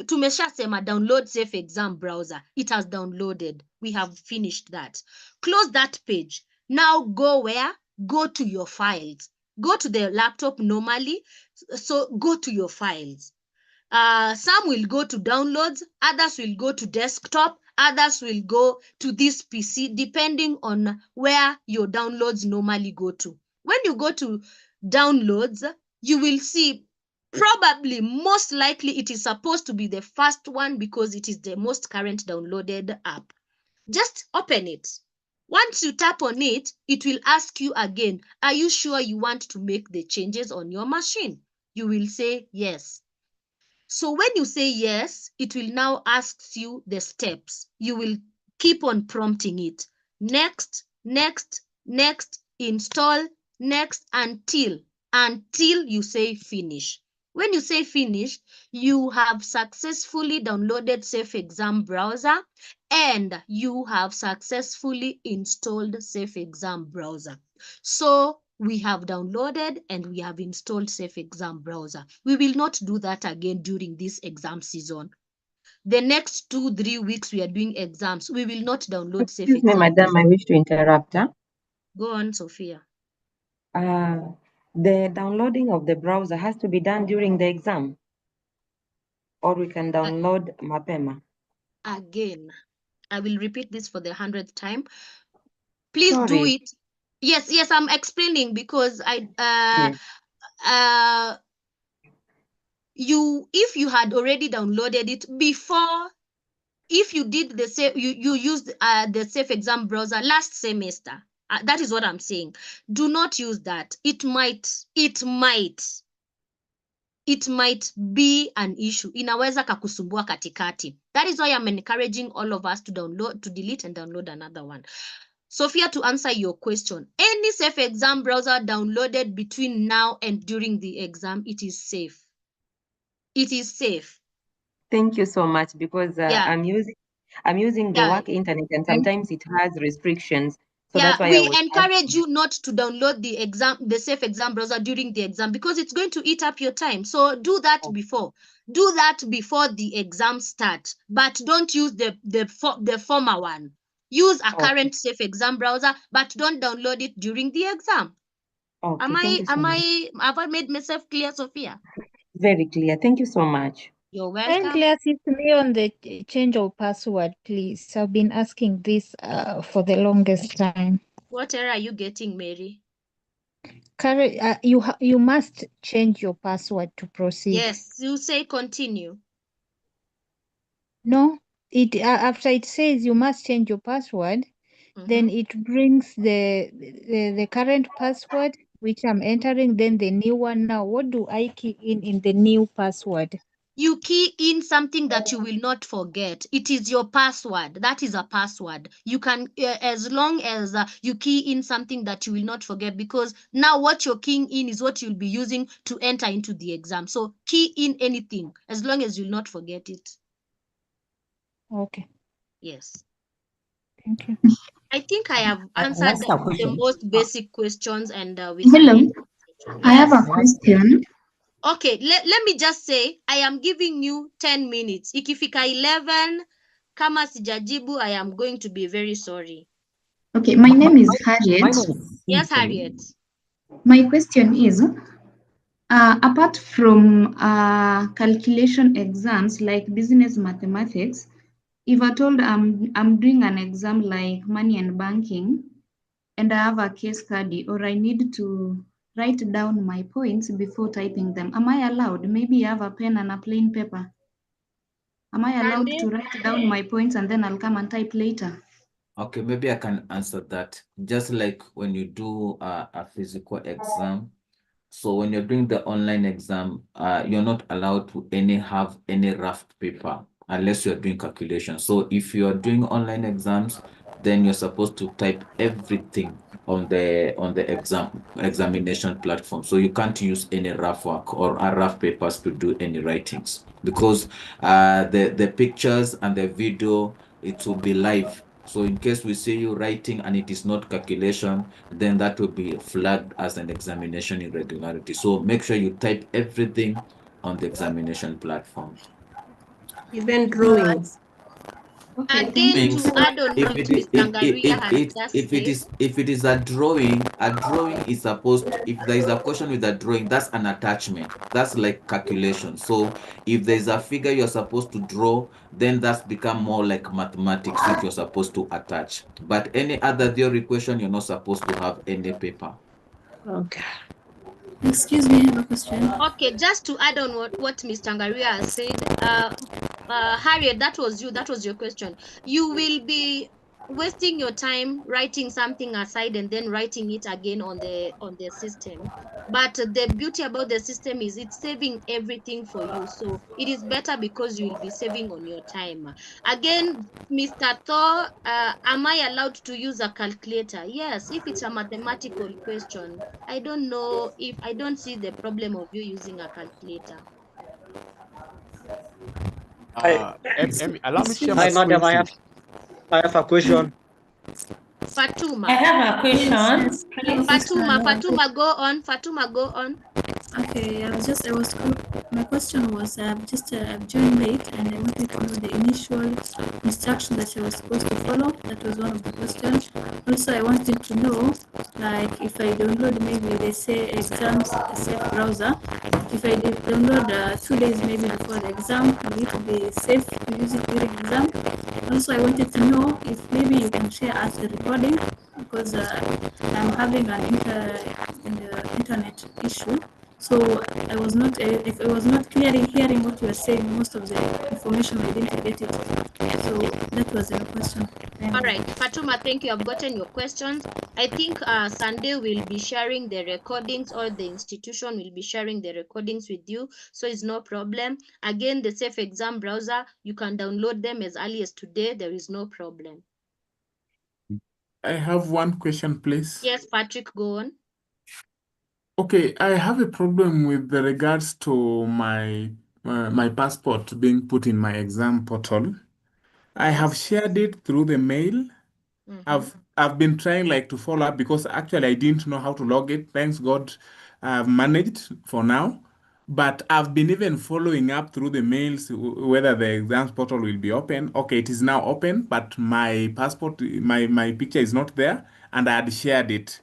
tumeshasema download Safe Exam Browser. It has downloaded. We have finished that. Close that page. Now go where? Go to your files. Go to the laptop normally. So go to your files. Some will go to downloads, others will go to desktop, others will go to this PC, depending on where your downloads normally go to. When you go to downloads, you will see probably, most likely, it is supposed to be the first one because it is the most current downloaded app. Just open it. Once you tap on it, it will ask you again, are you sure you want to make the changes on your machine? You will say yes. So when you say yes, it will now ask you the steps. You will keep on prompting it. Next, next, next, install, next, until you say finish. When you say finish, you have successfully downloaded Safe Exam Browser and you have successfully installed Safe Exam Browser. So we have downloaded and we have installed Safe Exam Browser. We will not do that again during this exam season. The next 2-3 weeks we are doing exams. We will not download Safe Excuse me, Exam madam, Browser. I wish to interrupt. Go on, Sophia. The downloading of the browser has to be done during the exam, or we can download mapema. Again, I will repeat this for the 100th time. Please do Sorry. it. Yes, I'm explaining because if you had already downloaded it before, if you did the same, you used the Safe Exam Browser last semester. That is what I'm saying. Do not use that. It might be an issue. Inaweza kakusumbua katikati. That is why I'm encouraging all of us to delete and download another one. Sophia, to answer your question, any Safe Exam Browser downloaded between now and during the exam, it is safe. It is safe. Thank you so much, because I'm using the work internet and sometimes it has restrictions. So that's why we I was encourage you not to download the Safe Exam Browser during the exam because it's going to eat up your time. So do that before. Do that before the exam starts, but don't use the former one. Use a current Safe Exam Browser, but don't download it during the exam. Okay, Have I made myself clear, Sophia? Very clear. Thank you so much. You're welcome. Kindly assist me on the change of password, please. I've been asking this for the longest time. What error are you getting, Mary? You must change your password to proceed. Yes, you say continue. No, after it says you must change your password, then it brings the current password which I'm entering, then the new one. Now, what do I key in the new password? you key in something that you will not forget. It is your password. That is a password. You can, as long as you key in something that you will not forget, because now what you're keying in is what you'll be using to enter into the exam. So key in anything as long as you'll not forget it. Okay. Yes. Thank you. I think I have I answered asked a the question. most basic questions, and we can Hello. end the session. I have Yes. a question. Okay, let me just say I am giving you 10 minutes. Ikifika 11, kama sijajibu, I am going to be very sorry. Okay, my name is Harriet. My name is Yes, Simple. Harriet. My question is, apart from calculation exams like business mathematics, if at all I'm doing an exam like money and banking, and I have a case study, or I need to write down my points before typing them, am I allowed? Maybe I have a pen and a plain paper. Am I allowed to write down my points and then I'll come and type later? Okay, maybe I can answer that. Just like when you do a physical exam, so when you're doing the online exam, you're not allowed to have any rough paper unless you're doing calculations. So if you're doing online exams, then you're supposed to type everything on the examination platform. So you can't use any rough work or rough papers to do any writings, because the pictures and the video, it will be live. So in case we see you writing and it is not calculation, then that will be flagged as an examination irregularity. So make sure you type everything on the examination platform. Even drawings. Okay, Again, to add on If what it Ms. is Tangaria has just said. if it is a drawing is supposed to, if there is a question with a drawing, that's an attachment. That's like calculation. So if there is a figure you're supposed to draw, then that's become more like mathematics, which you're supposed to attach. But any other theory question, you're not supposed to have any paper. Okay. Excuse me, I have a question. Okay, just to add on what Ms. Tangaria has said, Harriet, that was you. That was your question. You will be wasting your time writing something aside and then writing it again on the system. But the beauty about the system is it's saving everything for you. So it is better because you will be saving on your time. Again, Mr. Thor, am I allowed to use a calculator? Yes, if it's a mathematical question. I don't know if I don't see the problem of you using a calculator. Allow me to share my Hi, screen, madam. please. I have a question. Fatuma. I have a question. Yes, Fatuma, go on. Fatuma, go on. Okay, my question was, I've joined late and I wanted to know the initial instruction that I was supposed to follow. That was one of the questions. Also, I wanted to know, like, if I download, maybe they say exams safe browser. If I did download 2 days maybe before the exam, will it be safe to use it during exam? Also, I wanted to know if maybe you can share us the recording, because I'm having an internet issue. So I was not clearly hearing what you were saying. Most of the information I didn't get it. So that was the question. All right, Fatuma, thank you. I've gotten your questions. I think Sunday will be sharing the recordings, or the institution will be sharing the recordings with you. So it's no problem. Again, the Safe Exam browser, you can download them as early as today. There is no problem. I have one question, please. Yes, Patrick, go on. Okay, I have a problem with the regards to my my passport being put in my exam portal. I have shared it through the mail. I've been trying like to follow up, because actually I didn't know how to log it. Thanks God, I've managed for now. But I've been even following up through the mails whether the exams portal will be open. Okay, it is now open, but my passport, my picture is not there, and I had shared it.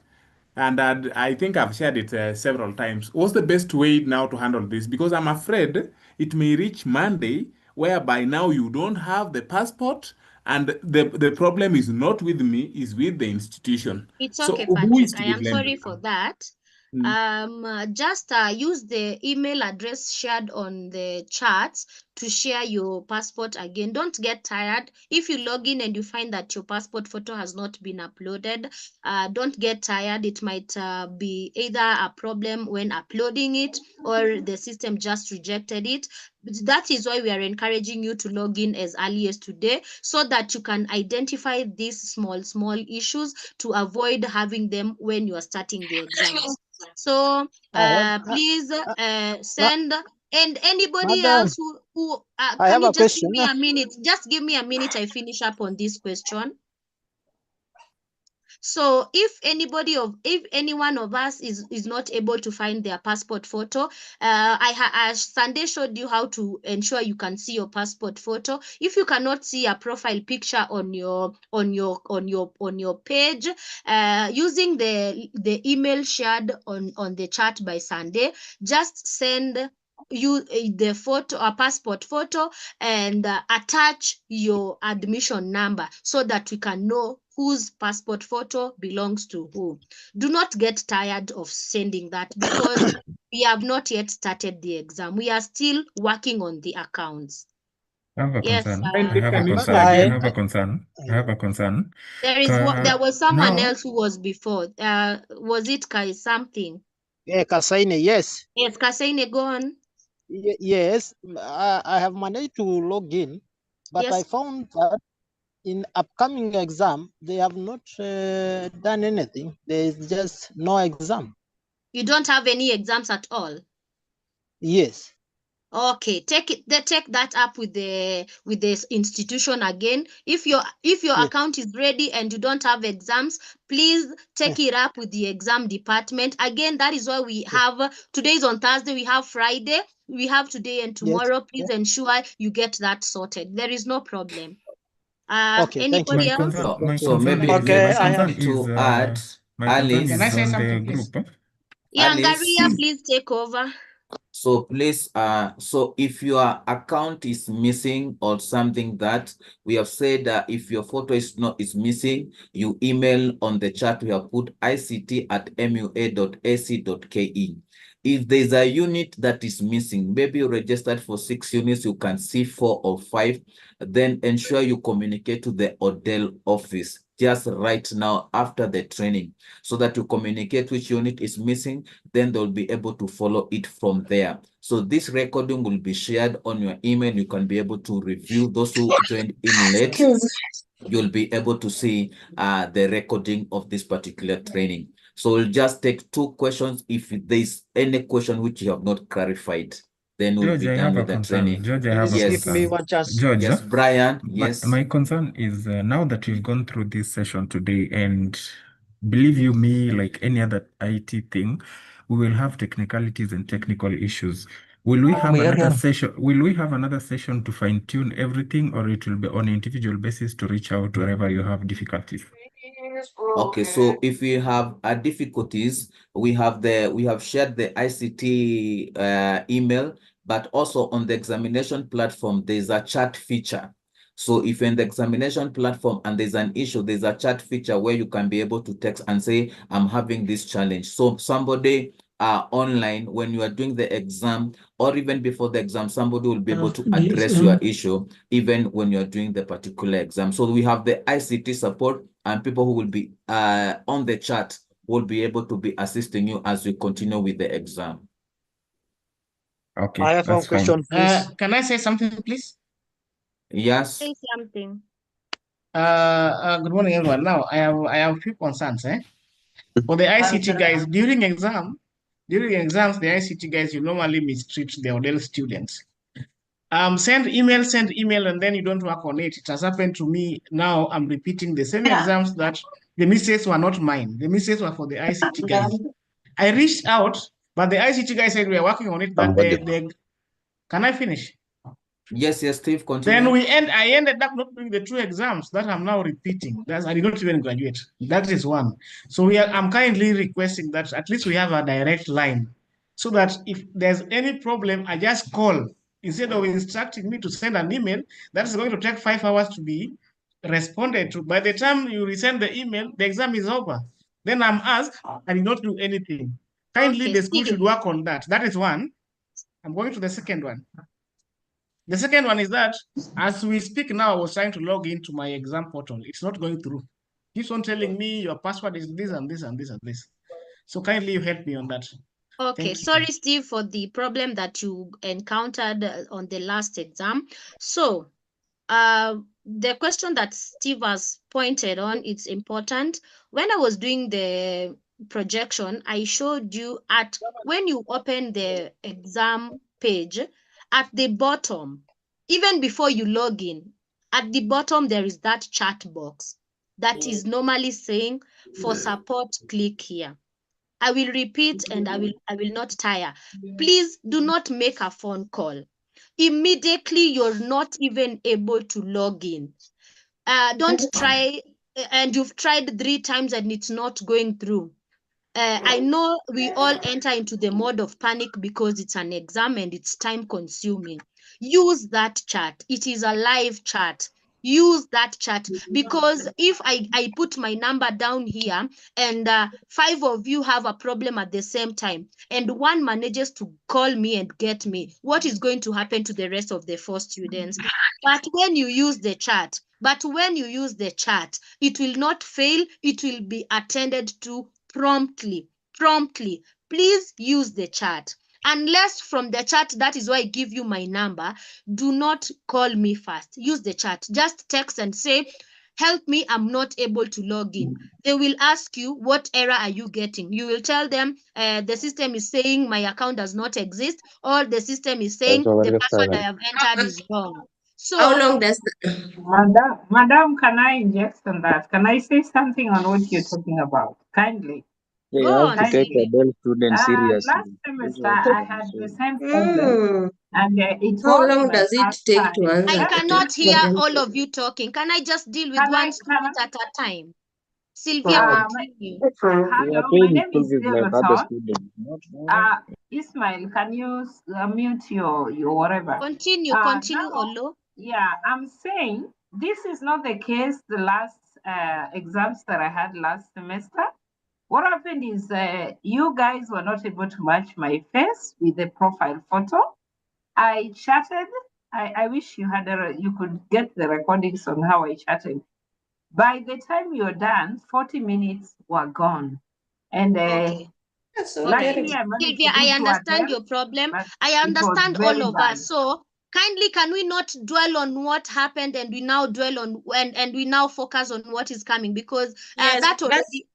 And I think I've shared it several times. What's the best way now to handle this? Because I'm afraid it may reach Monday, whereby now you don't have the passport, and the problem is not with me, is with the institution. It's So okay, who is Patrick. to I be am blamed sorry now? for that. Just use the email address shared on the charts to share your passport again. Don't get tired. If you log in and you find that your passport photo has not been uploaded, don't get tired. It might be either a problem when uploading it or the system just rejected it. That is why we are encouraging you to log in as early as today so that you can identify these small issues to avoid having them when you are starting the exams. So please send, and anybody Madam, else who I can have you a just give question. me a minute? Just give me a minute. I finish up on this question. So if any one of us is not able to find their passport photo, Sunday showed you how to ensure you can see your passport photo. If you cannot see a profile picture on your page, using the email shared on the chat by Sunday, just send you the photo, a passport photo, and attach your admission number so that we can know whose passport photo belongs to who. Do not get tired of sending that because we have not yet started the exam. We are still working on the accounts. I have a Yes, concern. I have a concern. I have a concern. I have a concern. there was someone Now, else who was before. Was it Kai something? Yeah, Kasaine, yes. Yes, Kasaine, go on. Yes, I have managed to log in, but Yes. I found that in upcoming exam, they have not done anything. There is just no exam. You don't have any exams at all? Yes. Okay, take that up with the institution again. If your account is ready and you don't have exams, please take it up with the exam department. Again, that is why we have today is on Thursday, we have Friday, we have today and tomorrow. Please ensure you get that sorted. There is no problem. Okay, thank you. Anybody else? So maybe something to add, Alice. Can I say something, please? Yeah, Alice. Ngaria, please take over. So please, so if your account is missing or something that we have said, if your photo is missing, you email on the chat. We have put ict@mua.ac.ke. If there's a unit that is missing, maybe you registered for 6 units, you can see 4 or 5, then ensure you communicate to the Odell office just right now after the training so that you communicate which unit is missing, then they'll be able to follow it from there. So this recording will be shared on your email. You can be able to review. Those who joined in late, you'll be able to see the recording of this particular training. So we'll just take 2 questions. If there's any question which you have not clarified, then we'll George, be I done have with a the concern. training. George, I have a Yes. Give me concern. one chance. George, Yes, Brian. but Yes. my concern is now that we've gone through this session today, and believe you me, like any other IT thing, we will have technicalities and technical issues. Will we have another session? Will we have another session to fine tune everything, or it will be on an individual basis to reach out wherever you have difficulties? Okay, so if we have difficulties, we have shared the ICT email, but also on the examination platform, there's a chat feature. So if you're in the examination platform and there's an issue, there's a chat feature where you can be able to text and say, I'm having this challenge. So somebody online, when you are doing the exam or even before the exam, somebody will be able to address your issue even when you're doing the particular exam. So we have the ICT support, and people who will be on the chat will be able to be assisting you as we continue with the exam. Okay, I have one question, please. Can I say something, please? Yes. Say something. Good morning, everyone. Now, I have a few concerns. For the ICT guys, during exams, the ICT guys, you normally mistreat the Odell students. Send email, and then you don't work on it. It has happened to me. Now I'm repeating the same exams that the mistakes were not mine. The mistakes were for the ICT guys. I reached out, but the ICT guys said we are working on it, but they can I finish? Yes, Steve, continue. Then I ended up not doing the 2 exams that I'm now repeating. I did not even graduate. That is one. So I'm kindly requesting that at least we have a direct line so that if there's any problem, I just call instead of instructing me to send an email that is going to take 5 hours to be responded to. By the time you resend the email, the exam is over. Then I'm asked, I did not do anything. Kindly, the school should work on that. That is one. I'm going to the second one. The second one is that as we speak now, I was trying to log into my exam portal. It's not going through. Keeps on telling me your password is this and this and this and this. So kindly you help me on that. Okay, sorry, Steve, for the problem that you encountered on the last exam. So, the question that Steve has pointed on, it's important. When I was doing the projection, I showed you when you open the exam page, at the bottom, even before you log in, at the bottom, there is that chat box that is normally saying, for support, click here. I will repeat and I will not tire. Please do not make a phone call. Immediately you're not even able to log in. Don't try, and you've tried 3 times and it's not going through. I know we all enter into the mode of panic because it's an exam and it's time consuming. Use that chat. It is a live chat. Use that chat, because if I put my number down here and 5 of you have a problem at the same time and one manages to call me and get me, what is going to happen to the rest of the 4 students? But when you use the chat, it will not fail. It will be attended to promptly. Please use the chat. Unless from the chat, that is why I give you my number, do not call me first. Use the chat. Just text and say, help me, I'm not able to log in. They will ask you, what error are you getting? You will tell them, the system is saying my account does not exist, or the system is saying the password I have entered is wrong. So, how long does Madam, can I inject on that? Can I say something on what you're talking about? Kindly. They have to take a Dell student seriously. Last semester, I had the same problem, and it How was long my does it first take to time. answer? I cannot hear for them? all of you talking. Can I just deal with one student at a time? Sylvia, continue. Hello, my paying name school is fees like other Devaton. students. Ismail, can you mute your whatever? Continue, Now, Olo. yeah, I'm saying this is not the case. The last exams that I had last semester, what happened is you guys were not able to match my face with the profile photo. I chatted. I wish you had you could get the recordings on how I chatted. By the time you're done, 40 minutes were gone. And luckily I managed Sylvia, to do I 2 understand attempts, your problem. but I it was understand very all of bad. us. So kindly, can we not dwell on what happened and we now dwell on and we now focus on what is coming, because Yes, that already.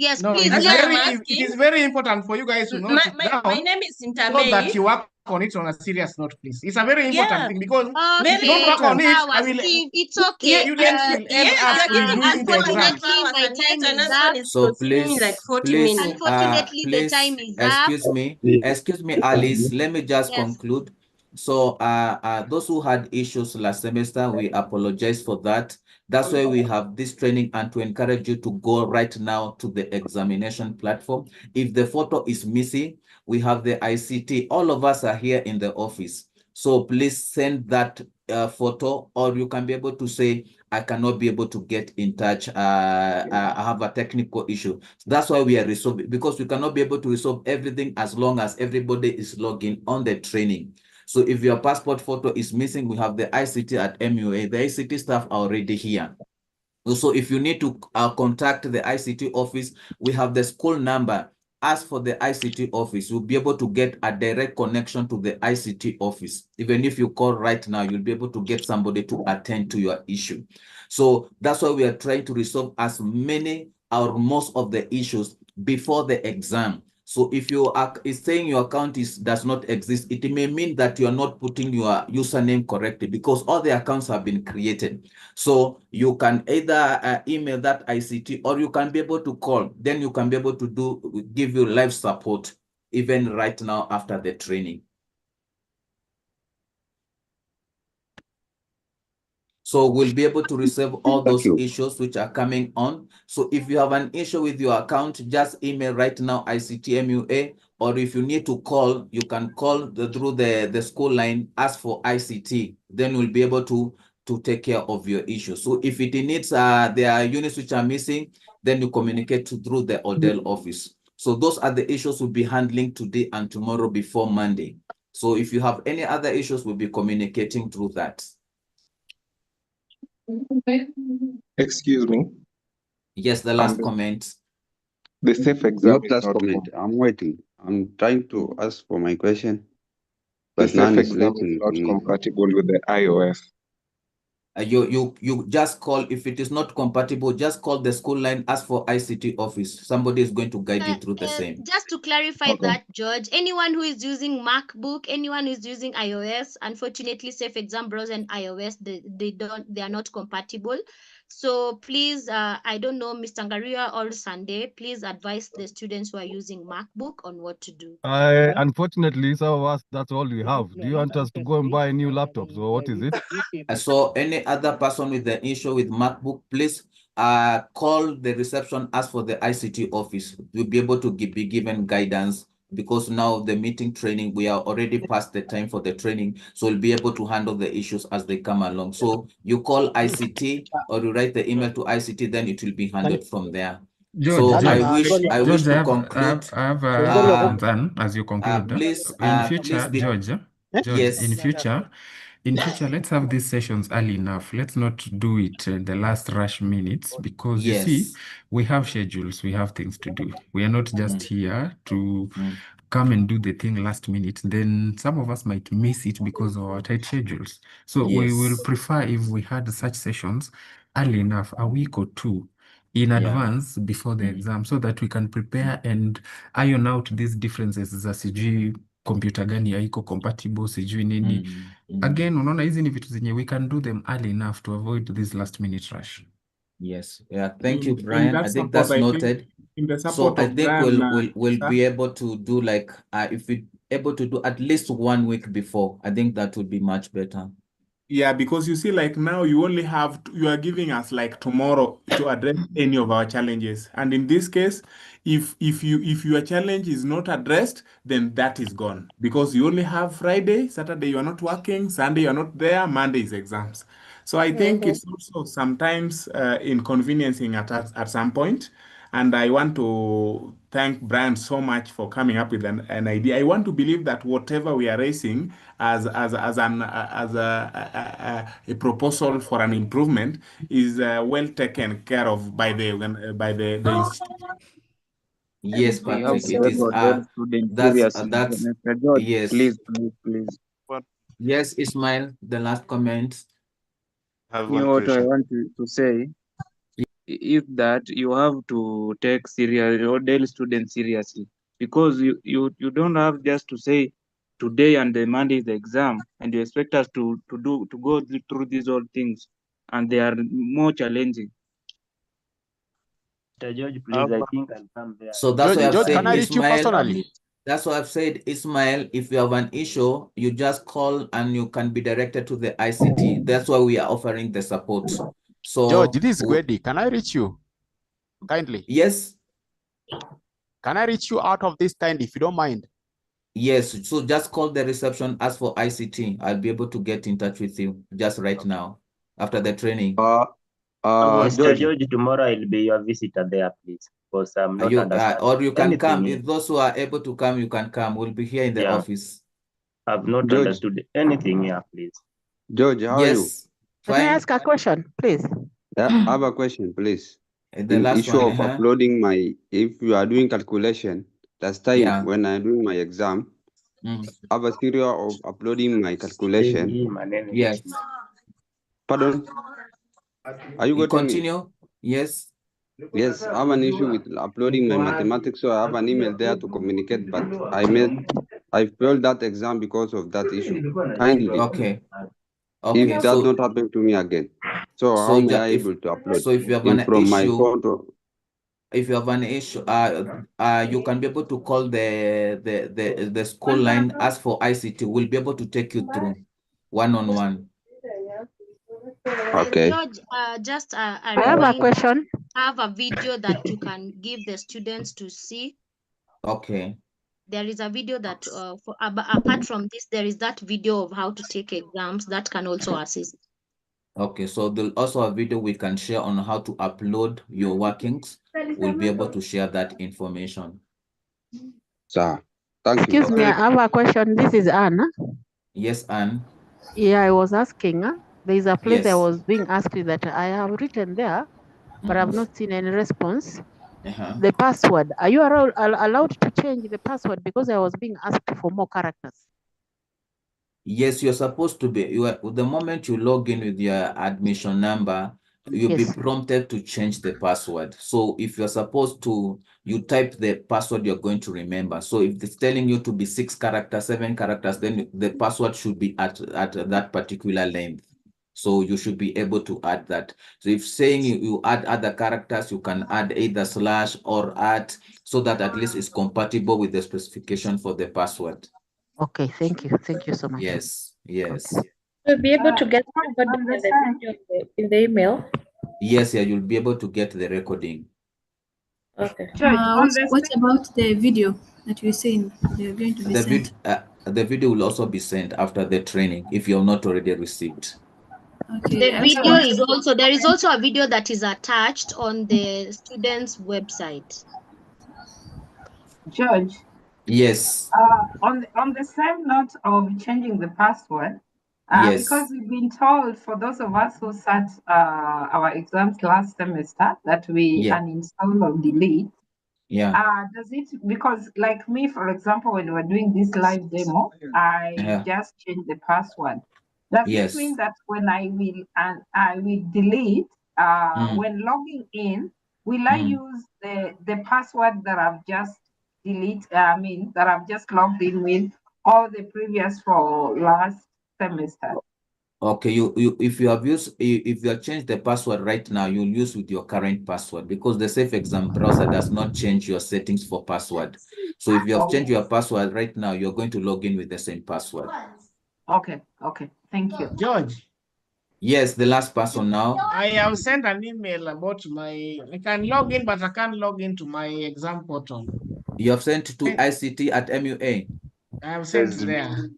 Yes, No, please. it is very important for you guys to note it down. My name is So that Intermay. you work on it on a serious note, please. It's a very important thing, because if you Okay, don't work on it, I will. Steve, it's okay. Students will end up redoing the exam. Unfortunately, my time is Another up. one is So consuming like please, 40 minutes. Unfortunately, the time is up. excuse me, Alice. Let me just Yes. conclude. So, those who had issues last semester, we apologize for that. That's why we have this training, and to encourage you to go right now to the examination platform. If the photo is missing, we have the ICT. All of us are here in the office. So please send that photo, or you can be able to say, I cannot be able to get in touch. I have a technical issue. That's why we are resolving, because we cannot be able to resolve everything as long as everybody is logging on the training. So if your passport photo is missing, we have the ICT at MUA. The ICT staff are already here. Also, if you need to contact the ICT office, we have the school number. Ask for the ICT office. You'll be able to get a direct connection to the ICT office. Even if you call right now, you'll be able to get somebody to attend to your issue. So that's why we are trying to resolve as many or most of the issues before the exam. So if you are saying your account does not exist, it may mean that you are not putting your username correctly, because all the accounts have been created. So you can either email that ICT, or you can be able to call. Then you can be able to give you live support even right now after the training. So we'll be able to resolve all those issues which are coming on. So if you have an issue with your account, just email right now ICT-MUA, or if you need to call, you can call through the school line, ask for ICT. Then we'll be able to take care of your issue. So if it needs, there are units which are missing, then you communicate through the Odell office. So those are the issues we'll be handling today and tomorrow before Monday. So if you have any other issues, we'll be communicating through that. Excuse me. Yes, the last comment. The safe exam Not is last not comment. I'm waiting. I'm trying to ask for my question, the but none safe is exam is listening not to me. compatible with the iOS. You just call. If it is not compatible, just call the school line, ask for ICT office. Somebody is going to guide you through the same. Just to clarify that, George, anyone who is using MacBook, anyone who is using iOS, unfortunately, Safe Exam Browser and iOS, they are not compatible. So please, I don't know, Mr. Ngaria or Sunday, please advise the students who are using MacBook on what to do. Unfortunately, some of us, that's all we have. Do you want us to go and buy new laptops, or what is it? So any other person with the issue with MacBook, please call the reception, ask for the ICT office. You'll be able to be given guidance, because now the meeting training, we are already past the time for the training. So we'll be able to handle the issues as they come along. So you call ICT or you write the email to ICT, then it will be handled from there. George, So George, I wish George, to conclude. I have a concern as you conclude. Please, In please future, be, George, yes. in future, let's have these sessions early enough. Let's not do it the last rush minutes, because you see, we have schedules, we have things to do. We are not just here to come and do the thing last minute. Then some of us might miss it because of our tight schedules. So we will prefer if we had such sessions early enough, a week or two in advance before the exam, so that we can prepare and iron out these differences za sijui computer gani haiko compatible sijui nini. Again, unaona hizi ni vitu zenye we can do them early enough to avoid this last minute rush. Yes. Yeah. Thank you, In Brian. that I think support, that's noted. in the So support I of think Brian, we'll sir. be able to do like if we able to do at least 1 week before. I think that would be much better. Yeah, because you see, like now you only have, you are giving us like tomorrow to address any of our challenges. And in this case, if your challenge is not addressed, then that is gone. Because you only have Friday, Saturday you are not working, Sunday you are not there, Monday is exams. So I think it's also sometimes inconveniencing at some point. And I want to thank Brian so much for coming up with an idea. I want to believe that whatever we are raising as a proposal for an improvement is well taken care of by the institution. Yes, We have Patrick. It is several students seriously. Mr. George, yes. Please. Yes, Ismail, the last comment. You know what I want to say is that you have to take your daily students seriously, because you don't have just to say today and the Monday is the exam and you expect us to go through these all things, and they are more challenging. Mr. George, please, I think I'll come there. So that's why I've George, said, can I reach you personally? That's why I've said, Ismail, if you have an issue, you just call and you can be directed to the ICT. That's why we are offering the support. So George, this is Gwedi. Can I reach you kindly? Yes. Can I reach you out of this kind if you don't mind? Yes. So just call the reception, ask for ICT. I'll be able to get in touch with you just right now after the training. Mr. George, tomorrow I'll be your visitor there, please, because I'm not understanding. Or you can anything come. here. If those who are able to come, you can come. We'll be here in the office. I've not understood anything here, please. George, how are you? Can I ask a question, please? I have a question, please. The last issue one, of uploading if you are doing calculation, last time when I'm doing my exam, I have a serial of uploading my calculation. Yes. Pardon? Are you getting Continue? me? Yes. Yes, I have an issue with uploading my mathematics, so I have an email there to communicate, but I failed that exam because of that issue. Kindly. Okay. If that not happen to me again. So how may I able to upload? So if you have an from my issue, phone to if you have an issue, you can be able to call the school line, ask for ICT. We'll be able to take you through one-on-one. Okay. George, just a I have a question. Have a video that you can give the students to see. Okay. There is a video that, apart from this, there is that video of how to take exams that can also assist. Okay, so there's also a video we can share on how to upload your workings. We'll be able to share that information. Sir, thank you. Excuse me, I have a question. This is Anna. Yes, Anne. Yeah, I was asking. There is a place I Yes. was being asked that I have written there, but I've not seen any response. The password. Are you allowed to change the password because I was being asked for more characters? Yes, you're supposed to be. The moment you log in with your admission number, you'll be prompted to change the password. So if you're supposed to, you type the password you're going to remember. So if it's telling you to be 6 characters, 7 characters, then the password should be at that particular length. So you should be able to add that. So if saying you add other characters, you can add either slash or @ so that at least it's compatible with the specification for the password. Okay, thank you. Thank you so much. Yes, yes. You'll be able to get the video in the email. Yes, yeah, you'll be able to get the recording. Okay. What about the video that you're saying they're going to be sent? The video will also be sent after the training if you're not already received. Okay. The video is also, there is also a video that is attached on the students' website. George. Yes. On the same note of changing the password, Yes. because we've been told for those of us who sat our exams last semester that we uninstall or delete. Yeah. Does it, because like me, for example, when we're doing this live demo, I just changed the password. Does it mean that when I will delete, when logging in, will I use the password that I've just that I've just logged in with, or the previous for last semester? Okay, if you have changed the password right now, you'll use with your current password because the Safe Exam browser does not change your settings for password. So if you have changed your password right now, you're going to log in with the same password. Okay, thank you. George. Yes, the last person now. I have sent an email about I can log in, but I can't log into my exam portal. You have sent to ICT@MUA. I have sent there.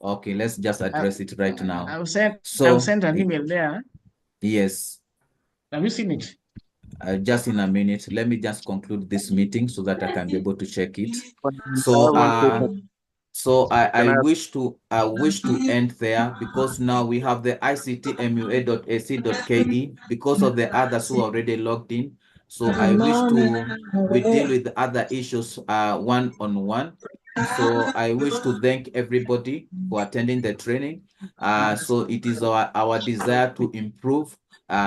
Okay, let's just address it right now. I've sent an email there. Yes. Have you seen it? Just in a minute. Let me just conclude this meeting so that I can be able to check it. So I wish to end there because now we have the ictmua.ac.ke because of the others who already logged in. So I wish we deal with the other issues one-on-one. So I wish to thank everybody for attending the training. So it is our desire to improve.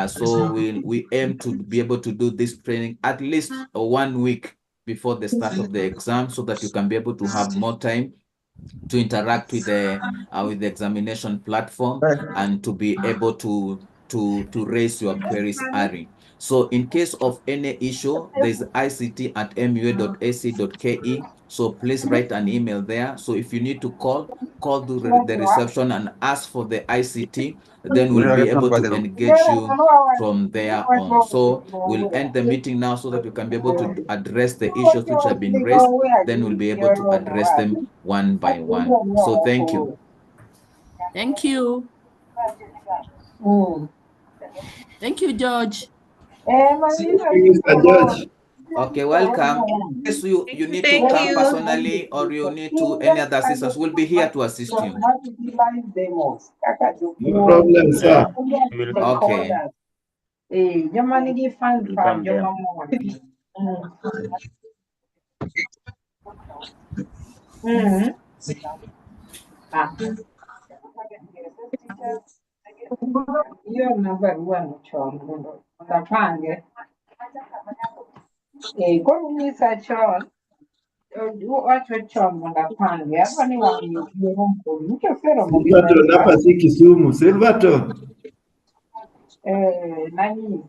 So we aim to be able to do this training at least 1 week before the start of the exam so that you can be able to have more time to interact with the examination platform and to be able to raise your queries early. So in case of any issue, there's ict@mua.ac.ke. So please write an email there. So if you need to call the reception and ask for the ICT, then we'll be able to engage you from there on. So we'll end the meeting now so that we can be able to address the issues which have been raised. Then we'll be able to address them one by one. So thank you. Thank you. Thank you, George. Mr. George. Okay, welcome. Yes, you need to come personally or you need to any other assistance. We'll be here to assist you. No problem, sir. Okay. Hiyo namba huwa mchongo ndapange kunyisa chon wacho chon ndapange hapa ni wangiyoro mkulu mchofero Silvato, napa si Kisumu. Silvato. nani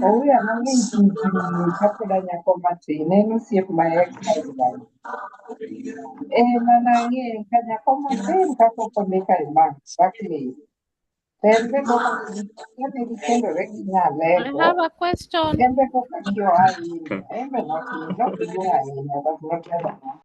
Oya mang'eny tijni kapod anyako matin en osiep ma ex-husband. Mana ang'e ka nyako matin kapok ondika e bank Barclays. En be kane gikendore gi nyalego. I have a question. En be koka kio ahinya. En be nokiduong' ahinya but not ever.